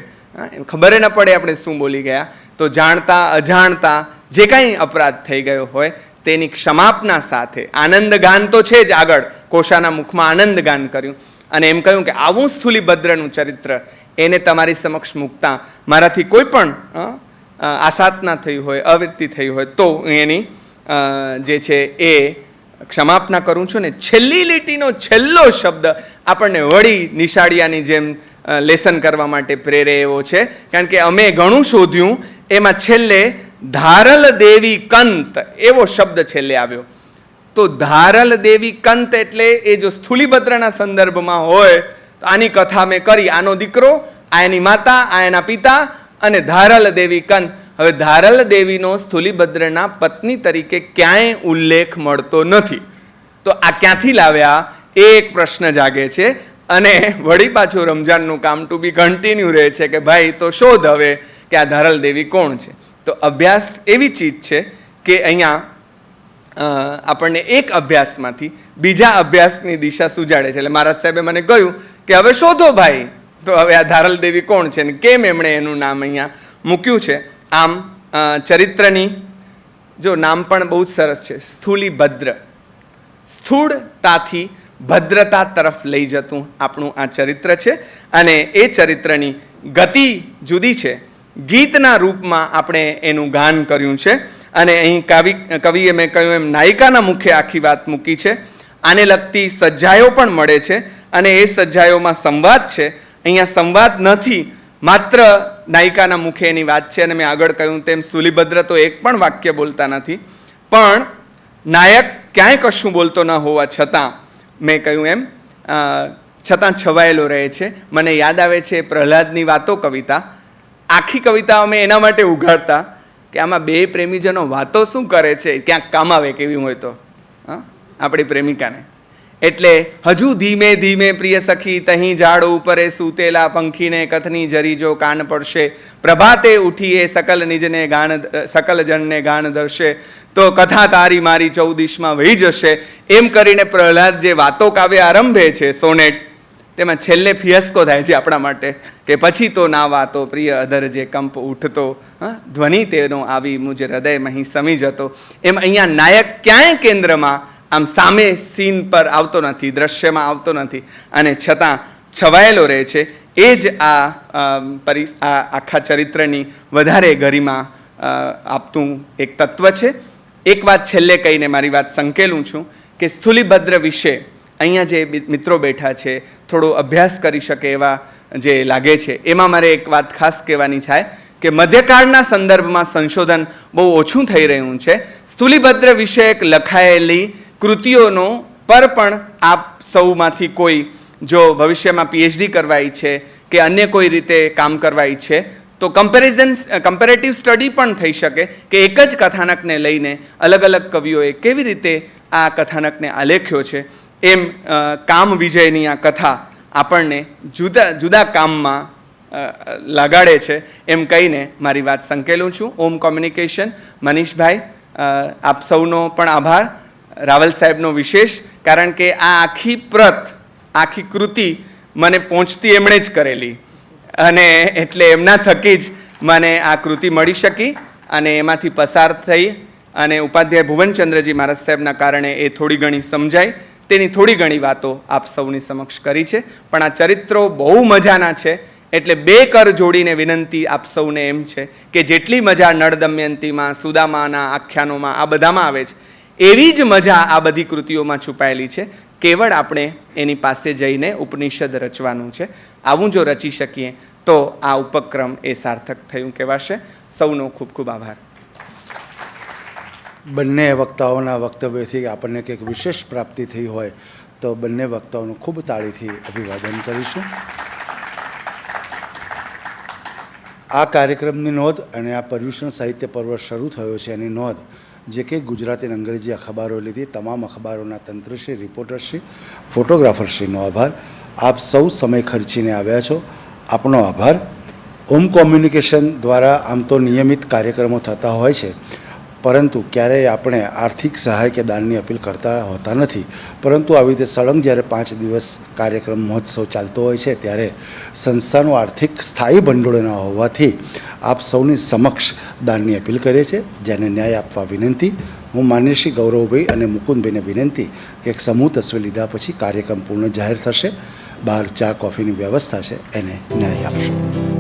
[SPEAKER 1] ખબર ન પડે આપણે શું બોલી ગયા. તો જાણતા અજાણતા જે કાંઈ અપરાધ થઈ ગયો હોય તેની ક્ષમાપના સાથે આનંદ ગાન તો છે જ. આગળ કોશાના મુખમાં આનંદ ગાન કર્યું અને એમ કહ્યું કે આવું સ્થૂલીભદ્રનું ચરિત્ર એને તમારી સમક્ષ મૂકતા મારાથી કોઈ પણ આસાતના થઈ હોય, અવૃત્તિ થઈ હોય તો એની જે છે એ ક્ષમાપના કરું છું. ને છેલ્લી લીટીનો છેલ્લો શબ્દ આપણને વળી નિશાળિયાની જેમ લેસન કરવા માટે પ્રેરે એવો છે, કારણ કે અમે ઘણું શોધ્યું, એમાં છેલ્લે ધારલ દેવી કંત એવો શબ્દ છેલ્લે આવ્યો. તો ધારલ દેવી કંત એટલે એ જો સ્થૂલીભદ્રના સંદર્ભમાં હોય તો આની કથા મેં કરી, આનો દીકરો, આ એની માતા, આ એના પિતા અને ધારલ દેવી કંત. હવે ધારલ દેવીનો સ્થૂલીભદ્રના પત્ની તરીકે ક્યાંય ઉલ્લેખ મળતો નથી. તો આ ક્યાંથી લાવ્યા એ એક પ્રશ્ન જાગે છે. અને વળી પાછું રમજાનનું કામ ટુ બી કન્ટિન્યુ રહે છે કે ભાઈ તો શોધ હવે કે આ ધારલ દેવી કોણ છે. તો અભ્યાસ એવી ચીજ છે કે અહીંયા આપણને એક અભ્યાસમાંથી બીજા અભ્યાસની દિશા સુજાડે છે. એટલે મહારાજ સાહેબે મને કહ્યું કે હવે શોધો ભાઈ, તો હવે આ ધારલ દેવી કોણ છે ને કેમ એમણે એનું નામ અહીંયા મૂક્યું છે. આમ ચરિત્રની જો નામ પણ બહુ સરસ છે, સ્થૂલીભદ્ર. સ્થૂળતાથી ભદ્રતા તરફ લઈ જતું આપણું આ ચરિત્ર છે. અને એ ચરિત્રની ગતિ જુદી છે. ગીતના રૂપમાં આપણે એનું ગાન કર્યું છે. અને અહીં કવિએ મેં કહ્યું એમ નાયિકાના મુખે આખી વાત મૂકી છે. આને લગતી સજ્જાયો પણ મળે છે અને એ સજ્જાયોમાં સંવાદ છે. અહીંયા સંવાદ નથી, માત્ર નાયિકાના મુખે એની વાત છે. અને મેં આગળ કહ્યું તેમ સ્થૂલીભદ્ર તો એક પણ વાક્ય બોલતા નથી, પણ નાયક ક્યાંય કશું બોલતો ન હોવા છતાં મેં કહ્યું એમ છતાં છવાયેલો રહે છે. મને યાદ આવે છે પ્રહલાદની વાતો કવિતા. આખી કવિતા અમે એના માટે ઉઘાડતા કે આમાં બે પ્રેમીજનો વાતો શું કરે છે, ક્યાંક કામ આવે કેવી હોય તો આપણી પ્રેમિકાને. એટલે હજુ ધીમે ધીમે પ્રિય સખી તહીં ઝાડ ઉપરે સૂતેલા પંખીને કથની જરી જો કાન પડશે, પ્રભાતે ઉઠીએ સકલ જનને ગાન દર્શે, તો કથા તારી મારી ચૌદીશમાં વહી જશે. એમ કરીને પ્રહલાદ જે વાતો કાવ્ય આરંભે છે સોનેટ, તેમાં છેલ્લે ફિયસ્કો થાય છે આપણા માટે કે પછી તો ના વાતો પ્રિય અધર જે કંપ ઉઠતો, ધ્વનિ તેનો આવી મુજ હૃદયમાં સમી જતો. એમ અહીંયા નાયક ક્યાંય કેન્દ્રમાં આમ સામે સીન પર આવતો નથી, દ્રશ્યમાં આવતો નથી, અને છતાં છવાયેલો રહે છે. એ જ આ આખા ચરિત્રની વધારે ગરિમા આપતું એક તત્વ છે. એક વાત છેલ્લે કહીને મારી વાત સંકેલું છું કે સ્થૂલીભદ્ર વિશે અહીંયા જે મિત્રો બેઠા છે થોડો અભ્યાસ કરી શકે એવા જે લાગે છે, એમાં મારે એક વાત ખાસ કહેવાની છે કે મધ્યકાળના સંદર્ભમાં સંશોધન બહુ ઓછું થઈ રહ્યું છે. સ્થૂલીભદ્ર વિષયક લખાયેલી કૃતિઓનો પર પણ આપ સૌમાંથી કોઈ જો ભવિષ્યમાં પીએચડી કરવા ઈચ્છે કે અન્ય કોઈ રીતે કામ કરવા ઈચ્છે તો કમ્પેરેટિવ સ્ટડી પણ થઈ શકે કે એક જ કથાનકને લઈને અલગ અલગ કવિઓએ કેવી રીતે આ કથાનકને આલેખ્યો છે. એમ કામ વિજયની આ કથા આપણને જુદા જુદા કામમાં લગાડે છે એમ કહીને મારી વાત સંકેલું છું. ઓમ કોમ્યુનિકેશન, મનીષભાઈ આપ સૌનો પણ આભાર. રાવલ સાહેબનો વિશેષ, કારણ કે આ આખી પ્રત આખી કૃતિ મને પહોંચતી એમણે જ કરેલી, અને એટલે એમના થકી જ મને આ કૃતિ મળી શકી અને એમાંથી પસાર થઈ અને ઉપાધ્યાય ભુવનચંદ્રજી મહારાજ સાહેબના કારણે એ થોડી ઘણી સમજાય. તેની થોડી ઘણી વાતો આપ સૌની સમક્ષ કરી છે. પણ આ ચરિત્રો બહુ મજાના છે, એટલે બે કર જોડીને વિનંતી આપ સૌને એમ છે કે જેટલી મજા નળ દમયંતીમાં, સુદામાના આખ્યાનોમાં આ બધામાં આવે છે, એવી જ મજા આ બધી કૃતિઓમાં છુપાયેલી છે. કેવળ આપણે એની પાસે જઈને ઉપનિષદ રચવાનું છે. આવું જો રચી શકીએ તો આ ઉપક્રમ એ સાર્થક થયું કહેવાશે. સૌનો ખૂબ ખૂબ આભાર.
[SPEAKER 2] બંને વક્તાઓના વક્તવ્યથી આપણને કંઈક વિશેષ પ્રાપ્તિ થઈ હોય તો બંને વક્તાઓનું ખૂબ તાળીથી અભિવાદન કરીશું. આ કાર્યક્રમની નોંધ અને આ પર્યુષણ સાહિત્ય પર્વ શરૂ થયો છે એની નોંધ જે કે ગુજરાતી અને અંગ્રેજી અખબારો લીધી, તમામ અખબારોના તંત્રશ્રી, રિપોર્ટરશ્રી, ફોટોગ્રાફરશ્રીનો આભાર. આપ સૌ સમય ખર્ચીને આવ્યા છો, આપનો આભાર. ઓમ કોમ્યુનિકેશન દ્વારા આમ તો નિયમિત કાર્યક્રમો થતા હોય છે, પરંતુ ક્યારેય આપણે આર્થિક સહાય કે દાનની અપીલ કરતા હોતા નથી. પરંતુ આવી રીતે સળંગ જ્યારે 5 દિવસ કાર્યક્રમ મહોત્સવ ચાલતો હોય છે ત્યારે સંસ્થાનું આર્થિક સ્થાયી ભંડોળ ન હોવાથી આપ સૌની સમક્ષ દાનની અપીલ કરીએ છીએ, જેને ન્યાય આપવા વિનંતી. હું માન્ય શ્રી ગૌરવભાઈ અને મુકુંદભાઈને વિનંતી કે એક સમૂહ તસવીર લીધા પછી કાર્યક્રમ પૂર્ણ જાહેર થશે. બહાર ચા કોફીની વ્યવસ્થા છે, એને ન્યાય આપશો.